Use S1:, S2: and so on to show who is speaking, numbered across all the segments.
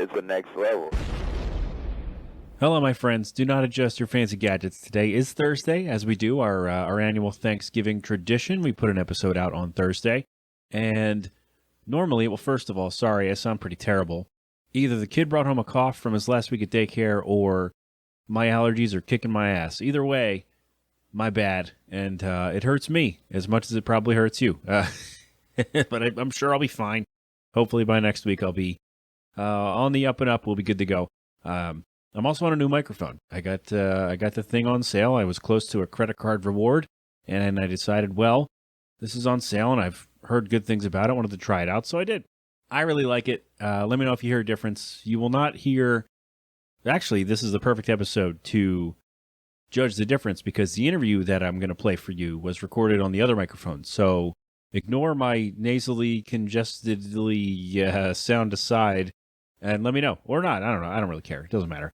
S1: it's the next level.
S2: Hello, my friends. Do not adjust your fancy gadgets. Today is Thursday, as we do our annual Thanksgiving tradition. We put an episode out on Thursday. And normally, well, first of all, sorry, I sound pretty terrible. Either the kid brought home a cough from his last week at daycare or my allergies are kicking my ass. Either way, my bad. And it hurts me as much as it probably hurts you. But I'm sure I'll be fine. Hopefully by next week I'll be on the up and up. We'll be good to go. I'm also on a new microphone. I got the thing on sale. I was close to a credit card reward, and I decided, well, this is on sale, and I've heard good things about it. I wanted to try it out, so I did. I really like it. Let me know if you hear a difference. You will not hear... Actually, this is the perfect episode to judge the difference, because the interview that I'm going to play for you was recorded on the other microphone. So ignore my nasally, congestedly sound aside, and let me know. Or not. I don't know. I don't really care. It doesn't matter.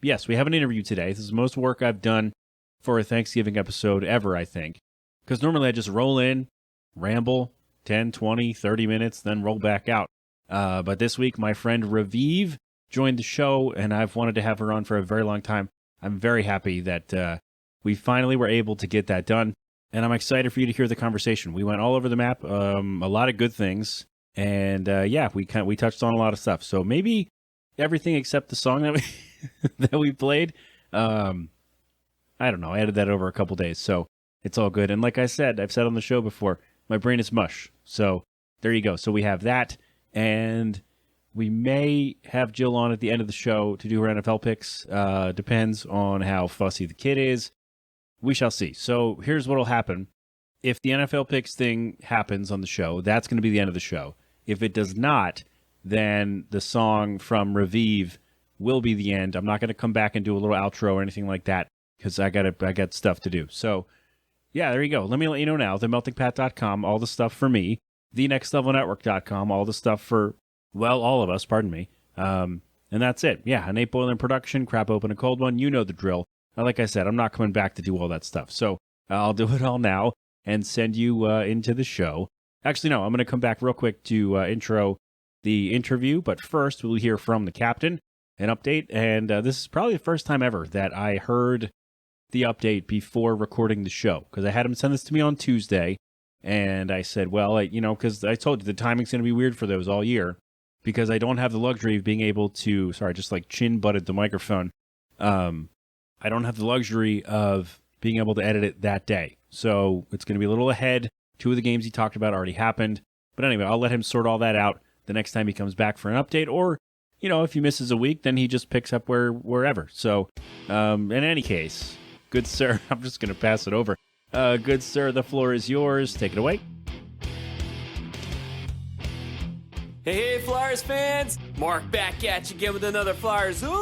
S2: Yes, we have an interview today. This is the most work I've done for a Thanksgiving episode ever, I think. Because normally I just roll in, ramble, 10, 20, 30 minutes, then roll back out. But this week, my friend RAVIVE joined the show, and I've wanted to have her on for a very long time. I'm very happy that we finally were able to get that done. And I'm excited for you to hear the conversation. We went all over the map, a lot of good things. And yeah, we touched on a lot of stuff. So maybe everything except the song that we that we played. I don't know. I added that over a couple days, so it's all good. And like I said, I've said on the show before, my brain is mush. So there you go. So we have that, and we may have Jill on at the end of the show to do her NFL picks. Depends on how fussy the kid is. We shall see. So here's what will happen. If the NFL picks thing happens on the show, that's going to be the end of the show. If it does not, then the song from RAVIVE will be the end. I'm not going to come back and do a little outro or anything like that because I got stuff to do. So, yeah, there you go. Let me let you know now. TheMeltingPat.com, all the stuff for me. TheNextLevelNetwork.com, all the stuff for, well, all of us, pardon me. And that's it. Yeah, an 8-boiler production, crap open a cold one. You know the drill. Like I said, I'm not coming back to do all that stuff. So I'll do it all now and send you into the show. Actually, no, I'm going to come back real quick to intro the interview. But first, we'll hear from the captain, an update. And this is probably the first time ever that I heard the update before recording the show. Because I had him send this to me on Tuesday. And I said, well, because I told you the timing's going to be weird for those all year. Because I don't have the luxury of being able to, sorry, just like chin butted the microphone. I don't have the luxury of being able to edit it that day. So it's going to be a little ahead. 2 of the games he talked about already happened. But anyway, I'll let him sort all that out the next time he comes back for an update. Or, if he misses a week, then he just picks up wherever. So, in any case, good sir, I'm just going to pass it over. Good sir, the floor is yours. Take it away.
S3: Hey, Flyers fans! Mark back at you again with another Flyers update!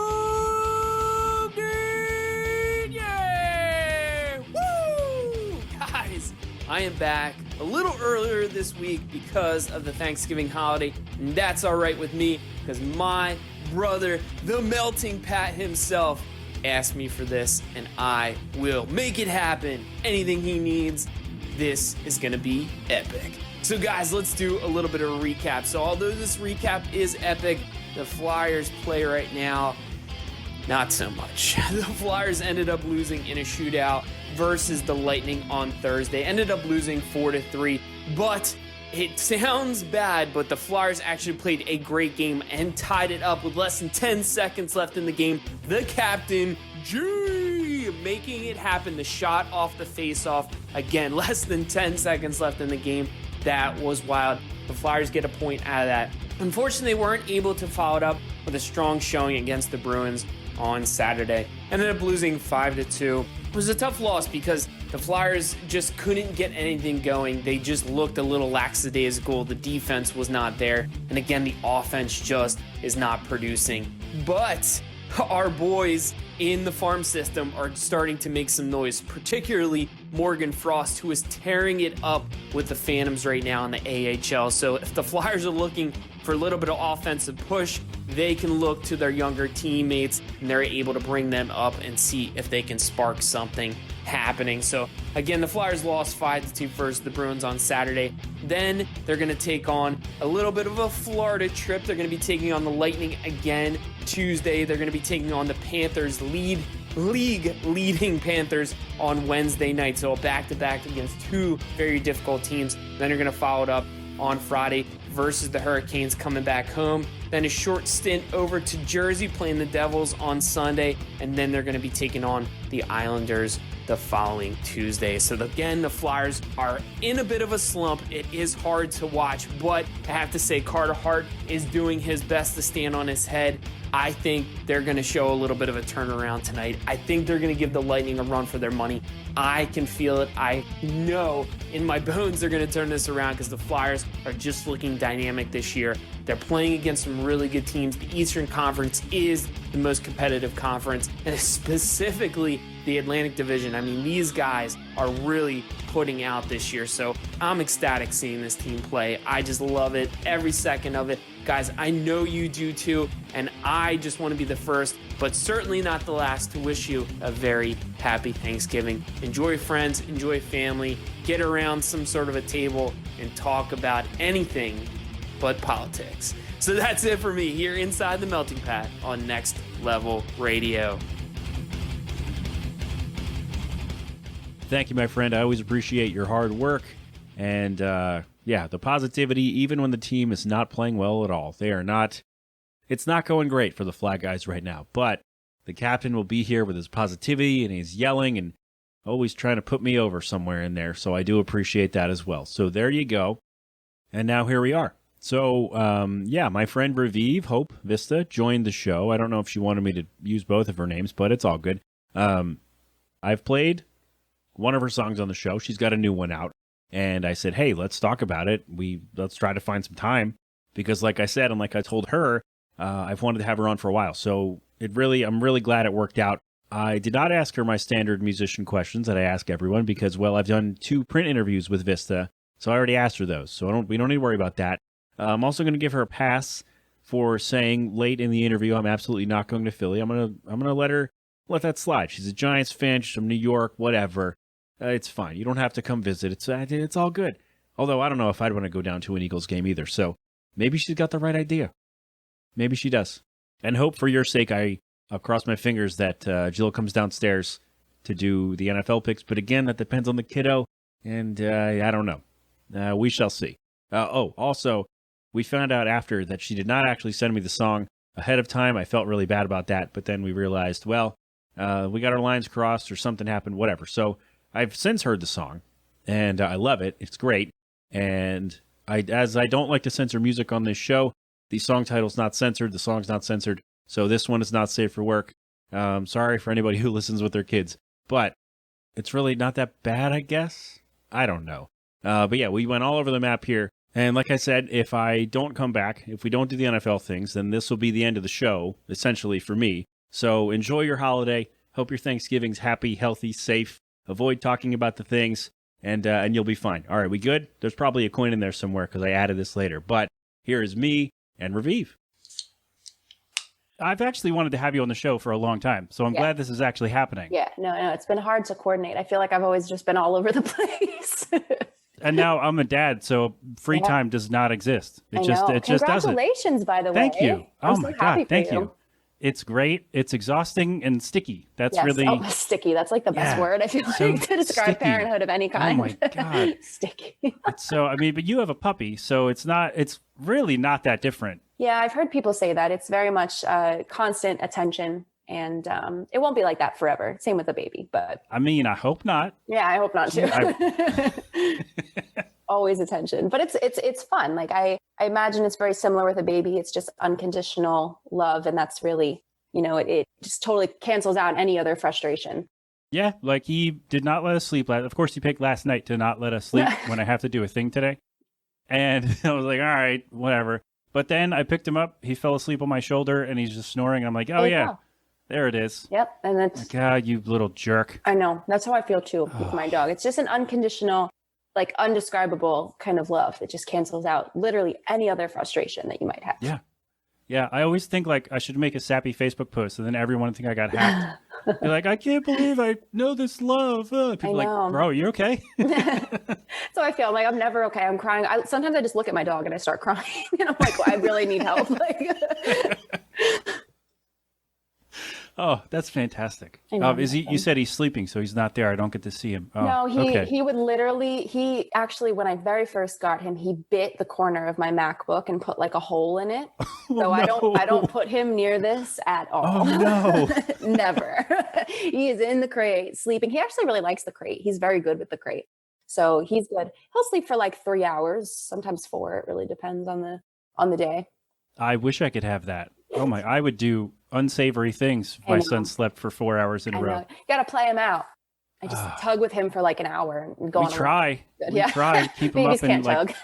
S3: Yeah! Woo! Guys, I am back a little earlier this week because of the Thanksgiving holiday, and that's alright with me because my brother, the Melting Pat himself, asked me for this, and I will make it happen. Anything he needs, this is gonna be epic. So guys, let's do a little bit of a recap. So although this recap is epic, the Flyers play right now, not so much. The Flyers ended up losing in a shootout versus the Lightning on Thursday. Ended up losing 4-3, but it sounds bad, but the Flyers actually played a great game and tied it up with less than 10 seconds left in the game. The captain, G, making it happen. The shot off the faceoff. Again, less than 10 seconds left in the game. That was wild. The Flyers get a point out of that. Unfortunately, they weren't able to follow it up with a strong showing against the Bruins on Saturday. Ended up losing 5-2. It was a tough loss because the Flyers just couldn't get anything going. They just looked a little lackadaisical. The defense was not there. And again, the offense just is not producing. But our boys in the farm system are starting to make some noise, particularly Morgan Frost, who is tearing it up with the Phantoms right now in the AHL. So if the Flyers are looking for a little bit of offensive push, they can look to their younger teammates and they're able to bring them up and see if they can spark something happening. So again, the Flyers lost 5-2 versus the Bruins on Saturday. Then they're going to take on a little bit of a Florida trip. They're going to be taking on the Lightning again Tuesday. They're going to be taking on the Panthers, league-leading Panthers on Wednesday night. So a back-to-back against two very difficult teams. Then you're going to follow it up on Friday versus the Hurricanes coming back home. Then a short stint over to Jersey playing the Devils on Sunday. And then they're going to be taking on the Islanders the following Tuesday. So again, the Flyers are in a bit of a slump. It is hard to watch, but I have to say Carter Hart is doing his best to stand on his head. I think they're going to show a little bit of a turnaround tonight. I think they're going to give the Lightning a run for their money. I can feel it. I know in my bones they're going to turn this around because the Flyers are just looking dynamic this year. They're playing against some really good teams. The Eastern Conference is the most competitive conference, and specifically the Atlantic Division. I mean, these guys are really putting out this year, so I'm ecstatic seeing this team play. I just love it, every second of it. Guys, I know you do too, and I just want to be the first, but certainly not the last, to wish you a very happy Thanksgiving. Enjoy friends, enjoy family, get around some sort of a table and talk about anything but politics. So that's it for me here inside the Melting Pot on Next Level Radio.
S2: Thank you, my friend. I always appreciate your hard work and, the positivity, even when the team is not playing well at all. It's not going great for the Flag Guys right now, but the captain will be here with his positivity, and he's yelling and always trying to put me over somewhere in there, so I do appreciate that as well. So there you go. And now here we are. So, my friend RAVIVE, Hope Vista, joined the show. I don't know if she wanted me to use both of her names, but it's all good. I've played one of her songs on the show. She's got a new one out. And I said, hey, let's talk about it. Let's try to find some time. Because like I said, and like I told her, I've wanted to have her on for a while. So I'm really glad it worked out. I did not ask her my standard musician questions that I ask everyone because, well, I've done 2 print interviews with Vista. So I already asked her those. So we don't need to worry about that. I'm also going to give her a pass for saying late in the interview, I'm absolutely not going to Philly. I'm gonna let that slide. She's a Giants fan. She's from New York, whatever. It's fine. You don't have to come visit. It's all good. Although I don't know if I'd want to go down to an Eagles game either. So maybe she's got the right idea. Maybe she does. And hope for your sake, I'll cross my fingers that Jill comes downstairs to do the NFL picks. But again, that depends on the kiddo. And I don't know. We shall see. Also, we found out after that she did not actually send me the song ahead of time. I felt really bad about that. But then we realized, we got our lines crossed or something happened, whatever. So I've since heard the song, and I love it. It's great. And as I don't like to censor music on this show, the song title's not censored, the song's not censored, so this one is not safe for work. Sorry for anybody who listens with their kids, but it's really not that bad, I guess. I don't know. But yeah, we went all over the map here. And like I said, if I don't come back, if we don't do the NFL things, then this will be the end of the show, essentially, for me. So enjoy your holiday. Hope your Thanksgiving's happy, healthy, safe. Avoid talking about the things, and you'll be fine. All right, we good? There's probably a coin in there somewhere because I added this later. But here is me and RAVIVE. I've actually wanted to have you on the show for a long time, so I'm glad this is actually happening.
S1: Yeah, no, it's been hard to coordinate. I feel like I've always just been all over the place.
S2: And now I'm a dad, so free time does not exist. It just doesn't.
S1: Congratulations, by the way.
S2: Thank you. Oh my God, thank you. It's great. It's exhausting and sticky. That's really
S1: sticky. That's like the best word I feel like to describe parenthood of any kind.
S2: Oh my God,
S1: sticky.
S2: But you have a puppy, so it's really not that different.
S1: Yeah, I've heard people say that it's very much constant attention, and it won't be like that forever. Same with a baby, but
S2: I mean, I hope not.
S1: Yeah, I hope not too. Always attention, but it's fun. Like I imagine it's very similar with a baby. It's just unconditional love, and that's really, it just totally cancels out any other frustration.
S2: Yeah, like he did not let us sleep. Of course, he picked last night to not let us sleep when I have to do a thing today, and I was like, all right, whatever. But then I picked him up. He fell asleep on my shoulder, and he's just snoring. I'm like, oh yeah, There it is.
S1: Yep. And that's,
S2: God, you little jerk.
S1: I know. That's how I feel too with my dog. It's just an unconditional, like undescribable kind of love that just cancels out literally any other frustration that you might have.
S2: Yeah. Yeah. I always think like I should make a sappy Facebook post and then everyone would think I got hacked. Be like, I can't believe I know this love. People are like, bro, you okay?
S1: So I feel like I'm never okay. I'm crying. Sometimes I just look at my dog and I start crying. And I'm like, well, I really need help. Like,
S2: oh, that's fantastic.
S1: Is
S2: he? You said he's sleeping, so he's not there. I don't get to see him. Oh,
S1: no,
S2: okay.
S1: he would literally, he actually, when I very first got him, he bit the corner of my MacBook and put like a hole in it. So
S2: no.
S1: I don't put him near this at all.
S2: Oh no.
S1: Never. He is in the crate sleeping. He actually really likes the crate. He's very good with the crate. So he's good. He'll sleep for like 3 hours, sometimes 4. It really depends on the day.
S2: I wish I could have that. Oh my, I would do unsavory things if my son slept for 4 hours in a row.
S1: You got to play him out. I just tug with him for like an hour and go on.
S2: We try to keep him up and like.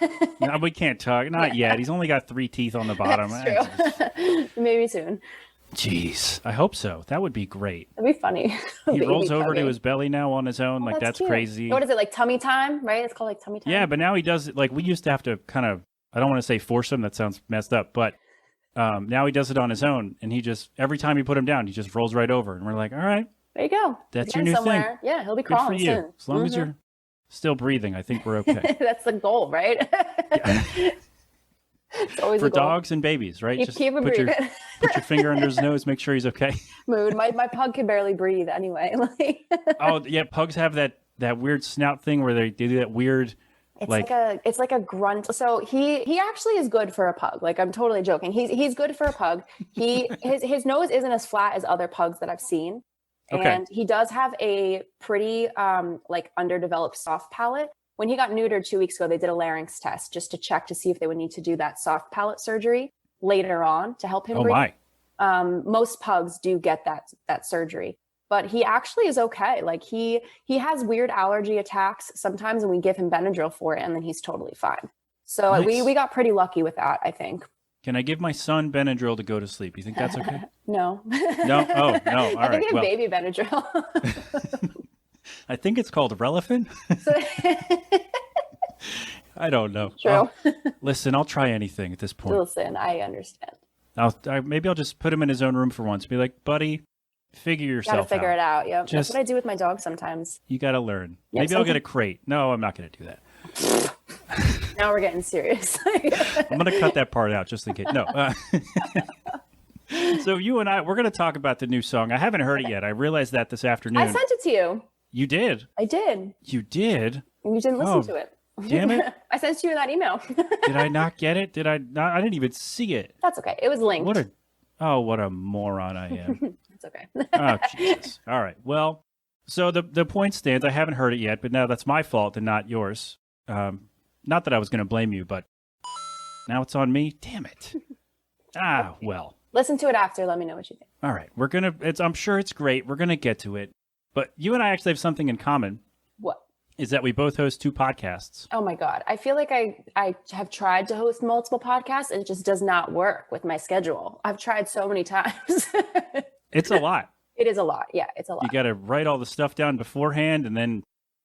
S2: No, we can't tug. Not yet. He's only got 3 teeth on the bottom.
S1: That's true. Maybe soon.
S2: Jeez, I hope so. That would be great.
S1: That'd be funny.
S2: He rolls over to his belly now on his own. Like that's crazy.
S1: What is it, like tummy time? Right? It's called like tummy time.
S2: Yeah, but now he does it. Like we used to have to kind of. I don't want to say force him. That sounds messed up. But now he does it on his own, and he just every time you put him down, he just rolls right over, and we're like, all right.
S1: There you go.
S2: That's your new thing.
S1: Yeah, he'll be
S2: Good
S1: crawling
S2: for you.
S1: soon.
S2: As long as you're still breathing, I think we're okay.
S1: That's the goal, right?
S2: Yeah.
S1: It's always
S2: for
S1: a goal.
S2: Dogs and babies, right?
S1: Just keep him
S2: put
S1: breathing.
S2: put your finger under his nose, make sure he's okay.
S1: Mood. My pug can barely breathe anyway.
S2: Oh yeah, pugs have that weird snout thing where they do that weird.
S1: It's like a grunt. So he actually is good for a pug. Like I'm totally joking. He's good for a pug. His nose isn't as flat as other pugs that I've seen.
S2: Okay.
S1: And he does have a pretty like underdeveloped soft palate. When he got neutered 2 weeks ago, they did a larynx test just to check to see if they would need to do that soft palate surgery later on to help him breathe. Most pugs do get that surgery. But he actually is okay. Like he has weird allergy attacks sometimes, and we give him Benadryl for it, and then he's totally fine. So
S2: nice.
S1: we got pretty lucky with that, I think.
S2: Can I give my son Benadryl to go to sleep? You think that's okay?
S1: No.
S2: No? Oh, no. All right.
S1: I think they have baby Benadryl.
S2: I think it's called Relevant. I don't know.
S1: True.
S2: Listen, I'll try anything at this point.
S1: Listen, I understand.
S2: Maybe I'll just put him in his own room for once. Be like, buddy, figure yourself out.
S1: Gotta figure it out. Yeah, that's what I do with my dog sometimes.
S2: You got to learn.
S1: Yeah,
S2: maybe I'll get a crate. No, I'm not going to do that.
S1: Now we're getting serious.
S2: I'm going to cut that part out just in case. No. So you and we're going to talk about the new song. I haven't heard it yet. I realized that this afternoon.
S1: I sent it to you.
S2: You did?
S1: I did.
S2: You did?
S1: And you didn't listen to it.
S2: Damn it.
S1: I sent you that email.
S2: Did I not get it? Did I not? I didn't even see it.
S1: That's okay. It was linked.
S2: What a moron I am.
S1: It's okay.
S2: Oh, Jesus. All right. Well, so the point stands. I haven't heard it yet, but now that's my fault and not yours. Not that I was going to blame you, but now it's on me. Damn it. Well.
S1: Listen to it after. Let me know what you think.
S2: All right. I'm sure it's great. We're going to get to it. But you and I actually have something in common.
S1: What?
S2: Is that we both host 2 podcasts.
S1: Oh my God. I feel like I have tried to host multiple podcasts and it just does not work with my schedule. I've tried so many times.
S2: It's a lot.
S1: It is a lot. Yeah, it's a lot.
S2: You got to write all the stuff down beforehand, and then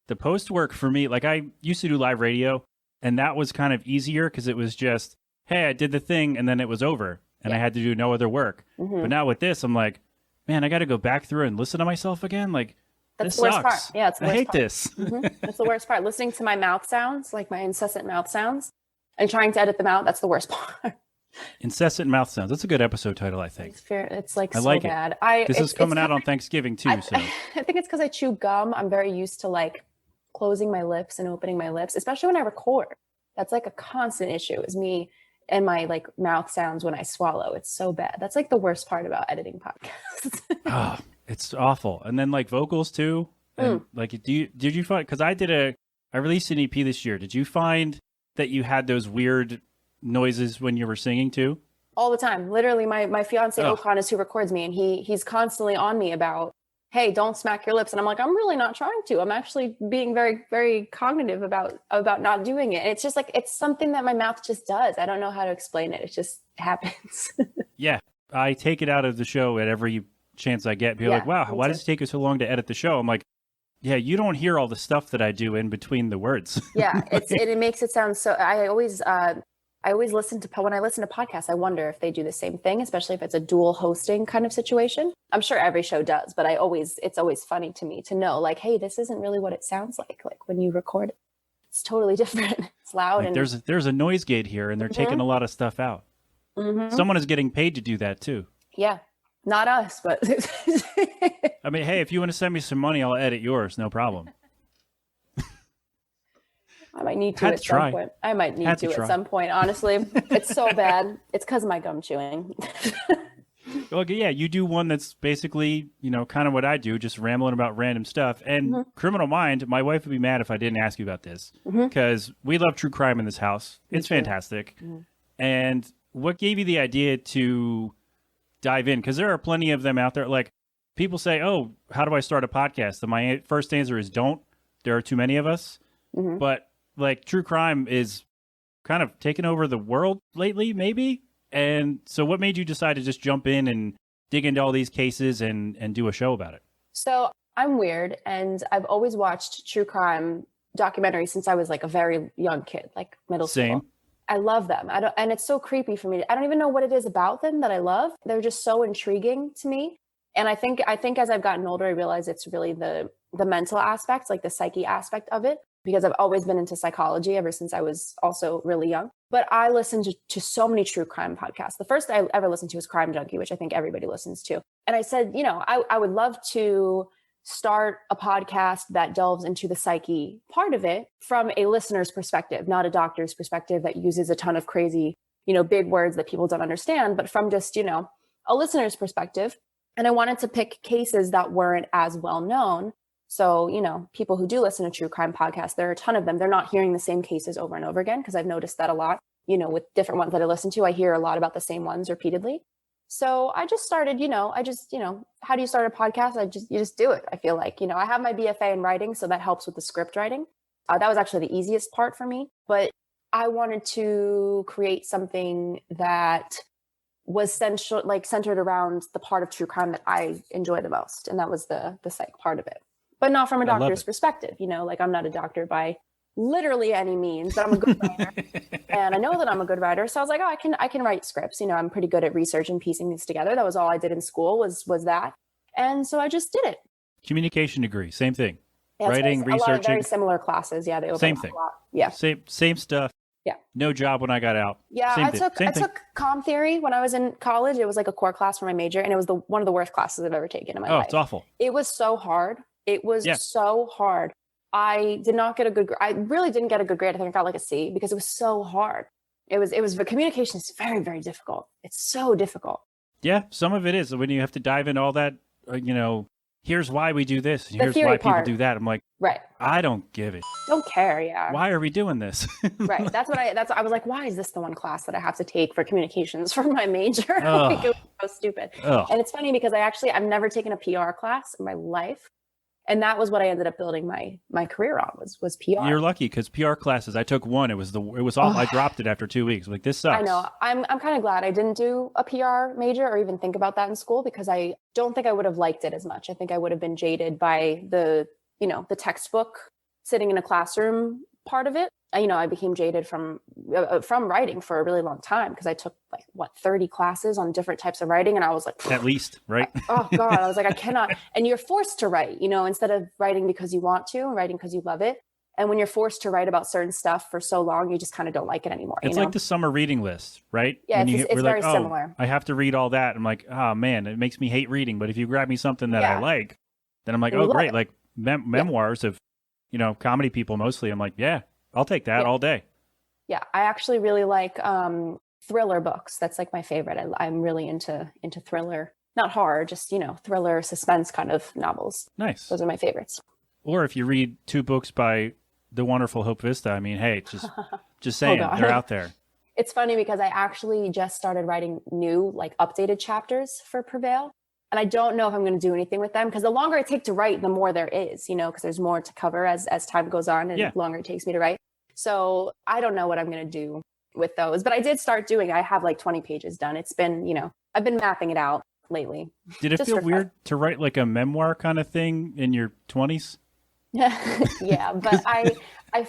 S2: the post work for me, like I used to do live radio, and that was kind of easier because it was just, hey, I did the thing, and then it was over, and I had to do no other work. Mm-hmm. But now with this, I'm like, man, I got to go back through and listen to myself again. Like,
S1: that's
S2: this
S1: the worst
S2: sucks.
S1: part. Yeah, it's the worst
S2: I hate
S1: part.
S2: this.
S1: Mm-hmm. That's the worst part. Listening to my mouth sounds, like my incessant mouth sounds, and trying to edit them out, that's the worst part.
S2: Incessant mouth sounds. That's a good episode title, I think.
S1: It's fair. It's like
S2: I
S1: so
S2: like
S1: bad.
S2: This is coming out on Thanksgiving too. So
S1: I think it's because I chew gum. I'm very used to like closing my lips and opening my lips, especially when I record. That's like a constant issue is me and my like mouth sounds when I swallow. It's so bad. That's like the worst part about editing podcasts.
S2: Oh, it's awful. And then like vocals too. And like, did you find, because I released an EP this year. Did you find that you had those weird noises when you were singing too?
S1: All the time. Literally, my fiance Okan is who records me, and he's constantly on me about, hey, don't smack your lips. And I'm like, I'm really not trying to. I'm actually being very, very cognitive about not doing it. And it's just like, it's something that my mouth just does. I don't know how to explain it. It just happens.
S2: Yeah. I take it out of the show at every chance I get. People are like, wow, why does it take you so long to edit the show? I'm like, yeah, you don't hear all the stuff that I do in between the words.
S1: Yeah, it makes it sound so. I always listen to, when I listen to podcasts, I wonder if they do the same thing, especially if it's a dual hosting kind of situation. I'm sure every show does, but it's always funny to me to know, like, hey, this isn't really what it sounds like when you record it. It's totally different. It's loud.
S2: Like, and there's a noise gate here, and they're taking a lot of stuff out. Someone is getting paid to do that too.
S1: Yeah, not us, but
S2: I mean, hey, if you want to send me some money, I'll edit yours, no problem.
S1: I might need to at some point. I might need to at some point. Honestly, it's so bad. It's because of my gum chewing.
S2: Well, yeah, you do one that's basically, kind of what I do, just rambling about random stuff. And Criminal Mind, my wife would be mad if I didn't ask you about this, because we love true crime in this house. It's fantastic. And what gave you the idea to dive in? Because there are plenty of them out there. Like, people say, oh, how do I start a podcast? And my first answer is don't. There are too many of us. But like, true crime is kind of taken over the world lately, maybe. And so what made you decide to just jump in and dig into all these cases and do a show about it? So
S1: I'm weird, and I've always watched true crime documentaries since I was like a very young kid, like middle school. I love them. And it's so creepy for me. I don't even know what it is about them that I love. They're just so intriguing to me. And I think as I've gotten older, I realize it's really the mental aspect, like the psyche aspect of it, because I've always been into psychology ever since I was also really young. But I listened to so many true crime podcasts. The first I ever listened to was Crime Junkie, which I think everybody listens to. And I said, I would love to start a podcast that delves into the psyche part of it from a listener's perspective, not a doctor's perspective that uses a ton of crazy, big words that people don't understand, but from just, a listener's perspective. And I wanted to pick cases that weren't as well known. So, people who do listen to true crime podcasts, there are a ton of them. They're not hearing the same cases over and over again, because I've noticed that a lot, with different ones that I listen to, I hear a lot about the same ones repeatedly. So I just started, how do you start a podcast? You just do it. I feel like, I have my BFA in writing, so that helps with the script writing. That was actually the easiest part for me, but I wanted to create something that was centered around the part of true crime that I enjoy the most. And that was the psych part of it, but not from a doctor's perspective, I'm not a doctor by literally any means, but I'm a good writer. And I know that I'm a good writer. So I was like, I can write scripts. I'm pretty good at research and piecing things together. That was all I did in school was that. And so I just did it.
S2: Communication degree, same thing.
S1: Yeah, writing, researching. A lot of very similar classes. Yeah, they overlap
S2: same thing.
S1: A lot. Yeah.
S2: Same stuff.
S1: Yeah.
S2: No job when I got out.
S1: Yeah, I took comm theory when I was in college. It was like a core class for my major, and it was one of the worst classes I've ever taken in my life.
S2: Oh, it's awful.
S1: It was so hard. It was so hard. I did not get a good grade. I really didn't get a good grade. I think I got like a C because it was so hard. It was communication is very, very difficult. It's so difficult.
S2: Yeah, some of it is. When you have to dive into all that, here's why we do this. And here's why people do that. I'm like,
S1: right.
S2: I don't give it.
S1: Don't care. Yeah.
S2: Why are we doing this?
S1: Right. I was like, why is this the one class that I have to take for communications for my major? Like, it was so stupid. And it's funny because I've never taken a PR class in my life. And that was what I ended up building my career on was PR.
S2: You're lucky because PR classes, I took one. It was all, I dropped it after 2 weeks. I'm like, this sucks.
S1: I know. I'm kind of glad I didn't do a PR major or even think about that in school, because I don't think I would have liked it as much. I think I would have been jaded by the textbook sitting in a classroom part of it. I became jaded from writing for a really long time because I took 30 classes on different types of writing. And I was like,
S2: at least, right?
S1: Oh God. I was like, I cannot. And you're forced to write, instead of writing because you want to, writing because you love it. And when you're forced to write about certain stuff for so long, you just kind of don't like it anymore.
S2: It's like the summer reading list, right?
S1: Yeah, it's very similar.
S2: I have to read all that. I'm like, oh man, it makes me hate reading. But if you grab me something that I like, then I'm like, oh great. Like memoirs of, comedy people mostly. I'm like, yeah. I'll take that all day.
S1: Yeah, I actually really like thriller books. That's like my favorite. I'm really into thriller, not horror, just thriller, suspense kind of novels.
S2: Nice.
S1: Those are my favorites.
S2: Or if you read 2 books by the wonderful Hope Vista, I mean, hey, just saying, they're out there.
S1: It's funny because I actually just started writing new, updated chapters for Prevail. And I don't know if I'm going to do anything with them, because the longer I take to write, the more there is, because there's more to cover as time goes on, and the longer it takes me to write. So I don't know what I'm going to do with those, but I did start doing, I have 20 pages done. It's been, I've been mapping it out. lately.
S2: Did it
S1: Just
S2: feel
S1: for fun.
S2: weird to write like a memoir kind of thing in your 20s?
S1: Yeah, but I
S2: I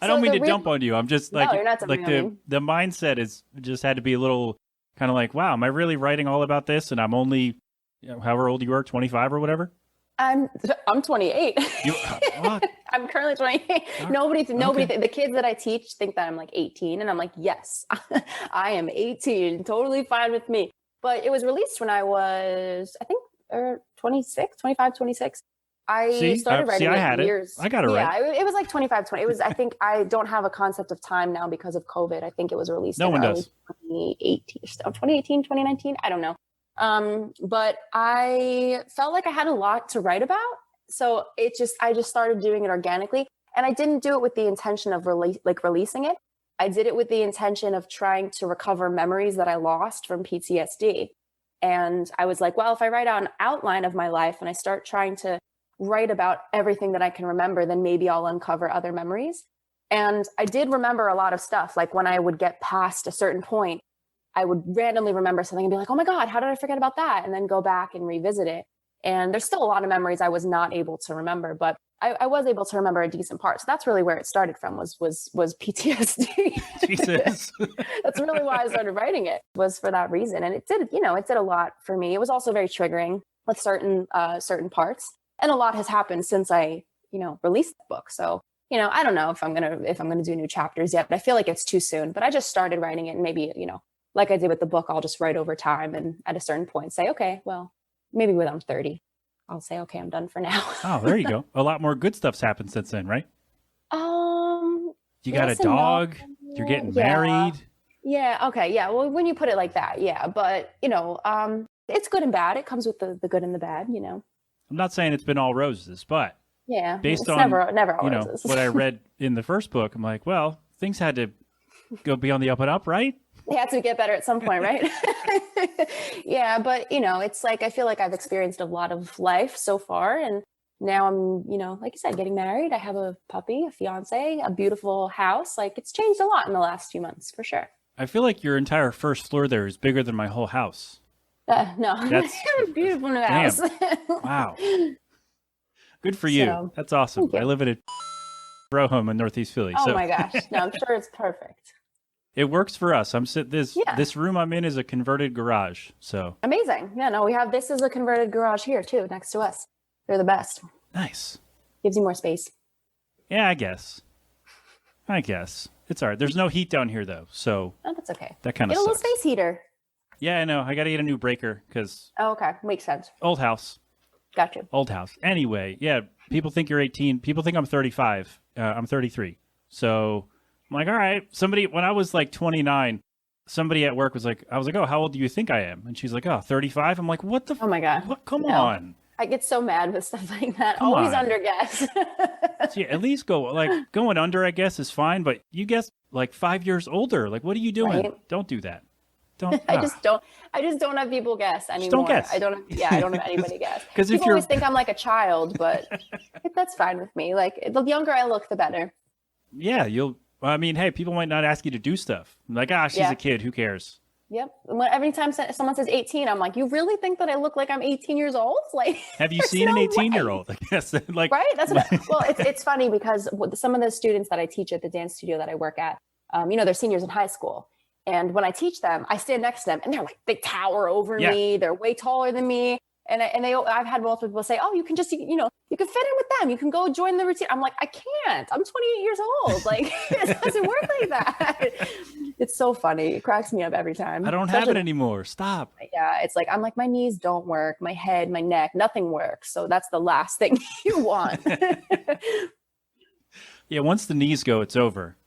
S2: don't
S1: so
S2: mean
S1: the
S2: to dump on you. I'm just
S1: No,
S2: like
S1: you're not
S2: like
S1: dumping on me.
S2: the mindset is just had to be a little kind of like, wow, am I really writing all about this? And I'm only, however old you are, 25 or whatever.
S1: I'm 28.
S2: You what?
S1: I'm currently 28.
S2: All
S1: Nobody,
S2: okay.
S1: the kids that I teach think that I'm like 18, and I'm like, yes, I am 18. Totally fine with me. But it was released when I was, I think, 26, 25, 26. I started
S2: See,
S1: writing
S2: I
S1: it
S2: had it.
S1: years.
S2: I got it right.
S1: Yeah, it was like 25, 20. It was, I think I don't have a concept of time now because of COVID. I think it was released
S2: No
S1: in
S2: one
S1: early
S2: does.
S1: 2018, 2018, 2019. I don't know. But I felt like I had a lot to write about. So I just started doing it organically. And I didn't do it with the intention of releasing it. I did it with the intention of trying to recover memories that I lost from PTSD. And I was like, well, if I write out an outline of my life and I start trying to write about everything that I can remember, then maybe I'll uncover other memories. And I did remember a lot of stuff. Like when I would get past a certain point, I would randomly remember something and be like, oh my God, how did I forget about that? And then go back and revisit it. And there's still a lot of memories I was not able to remember, but I was able to remember a decent part. So that's really where it started from was PTSD.
S2: Jesus.
S1: That's really why I started writing it, was for that reason. And it did a lot for me. It was also very triggering with certain parts. And a lot has happened since I, released the book. So, I don't know if I'm gonna do new chapters yet, but I feel like it's too soon. But I just started writing it, and maybe, like I did with the book, I'll just write over time and at a certain point say, okay, well, maybe when I'm 30, I'll say, okay, I'm done for now.
S2: Oh, there you go. A lot more good stuff's happened since then, right? You got a
S1: Yes and no.
S2: dog. You're getting
S1: Yeah.
S2: married.
S1: Yeah. Okay. Yeah. Well, when you put it like that, yeah. But it's good and bad. It comes with the good and the bad.
S2: I'm not saying it's been all roses, but
S1: Yeah.
S2: based
S1: it's
S2: on
S1: never all roses.
S2: what I read in the first book, I'm like, well, things had to go be on the up and up, right?
S1: They have to get better at some point, right? Yeah, but it's like I feel like I've experienced a lot of life so far, and now I'm, like you said, getting married. I have a puppy, a fiance, a beautiful house. Like it's changed a lot in the last few months, for sure.
S2: I feel like your entire first floor there is bigger than my whole house.
S1: No,
S2: That's
S1: I have a beautiful new house.
S2: Wow. Good for you.
S1: So,
S2: That's awesome.
S1: thank you.
S2: I live in a row home in Northeast Philly.
S1: Oh
S2: so
S1: my gosh! No, I'm sure it's perfect.
S2: it works for us.
S1: Yeah.
S2: This room I'm in is a converted garage. So
S1: Amazing. Yeah, no, we have this is a converted garage here too, next to us. They're the best.
S2: nice.
S1: Gives you more space.
S2: Yeah, I guess. It's all right. There's no heat down here though, so
S1: Oh, that's okay.
S2: that kind of
S1: Get a little
S2: sucks.
S1: space heater.
S2: Yeah, I know. I got to get a new breaker because
S1: Oh, okay. Makes sense.
S2: old house.
S1: Gotcha.
S2: Anyway, yeah, people think you're 18. People think I'm 35. I'm 33. So I'm like, all right. When I was like 29, somebody at work was like, oh, how old do you think I am? And she's like, oh, 35. I'm like, what the?
S1: Oh my God.
S2: What? Come
S1: No.
S2: on.
S1: I get so mad with stuff like that.
S2: Come
S1: Always
S2: on.
S1: underguess.
S2: So, yeah, at least going under, I guess, is fine. But you guess like 5 years older. Like, what are you doing?
S1: Right.
S2: Don't do that. Don't.
S1: I just don't have people guess anymore.
S2: don't guess.
S1: I don't have anybody guess.
S2: 'Cause if
S1: People
S2: you're-
S1: always think I'm like a child, but that's fine with me. Like the younger I look, the better.
S2: Yeah, I mean, hey, people might not ask you to do stuff. I'm like, she's
S1: Yeah.
S2: a kid. Who cares?
S1: Yep. Every time someone says 18, I'm like, you really think that I look like I'm 18 years old? Like,
S2: Have you
S1: there's
S2: seen an
S1: no
S2: 18-year-old? I guess like
S1: right? That's what. Well, it's funny because some of the students that I teach at the dance studio that I work at, they're seniors in high school, and when I teach them, I stand next to them, and they're like, they tower over
S2: Yeah.
S1: me. They're way taller than me, and I've had multiple people say, oh, you can just you can fit in with them. You can go join the routine. I'm like, I can't. I'm 28 years old. Like it doesn't work like that. It's so funny. It cracks me up every time.
S2: I don't have it anymore. Stop.
S1: Yeah, it's like I'm like my knees don't work, my head, my neck, nothing works. So that's the last thing you want.
S2: Yeah, once the knees go, it's over.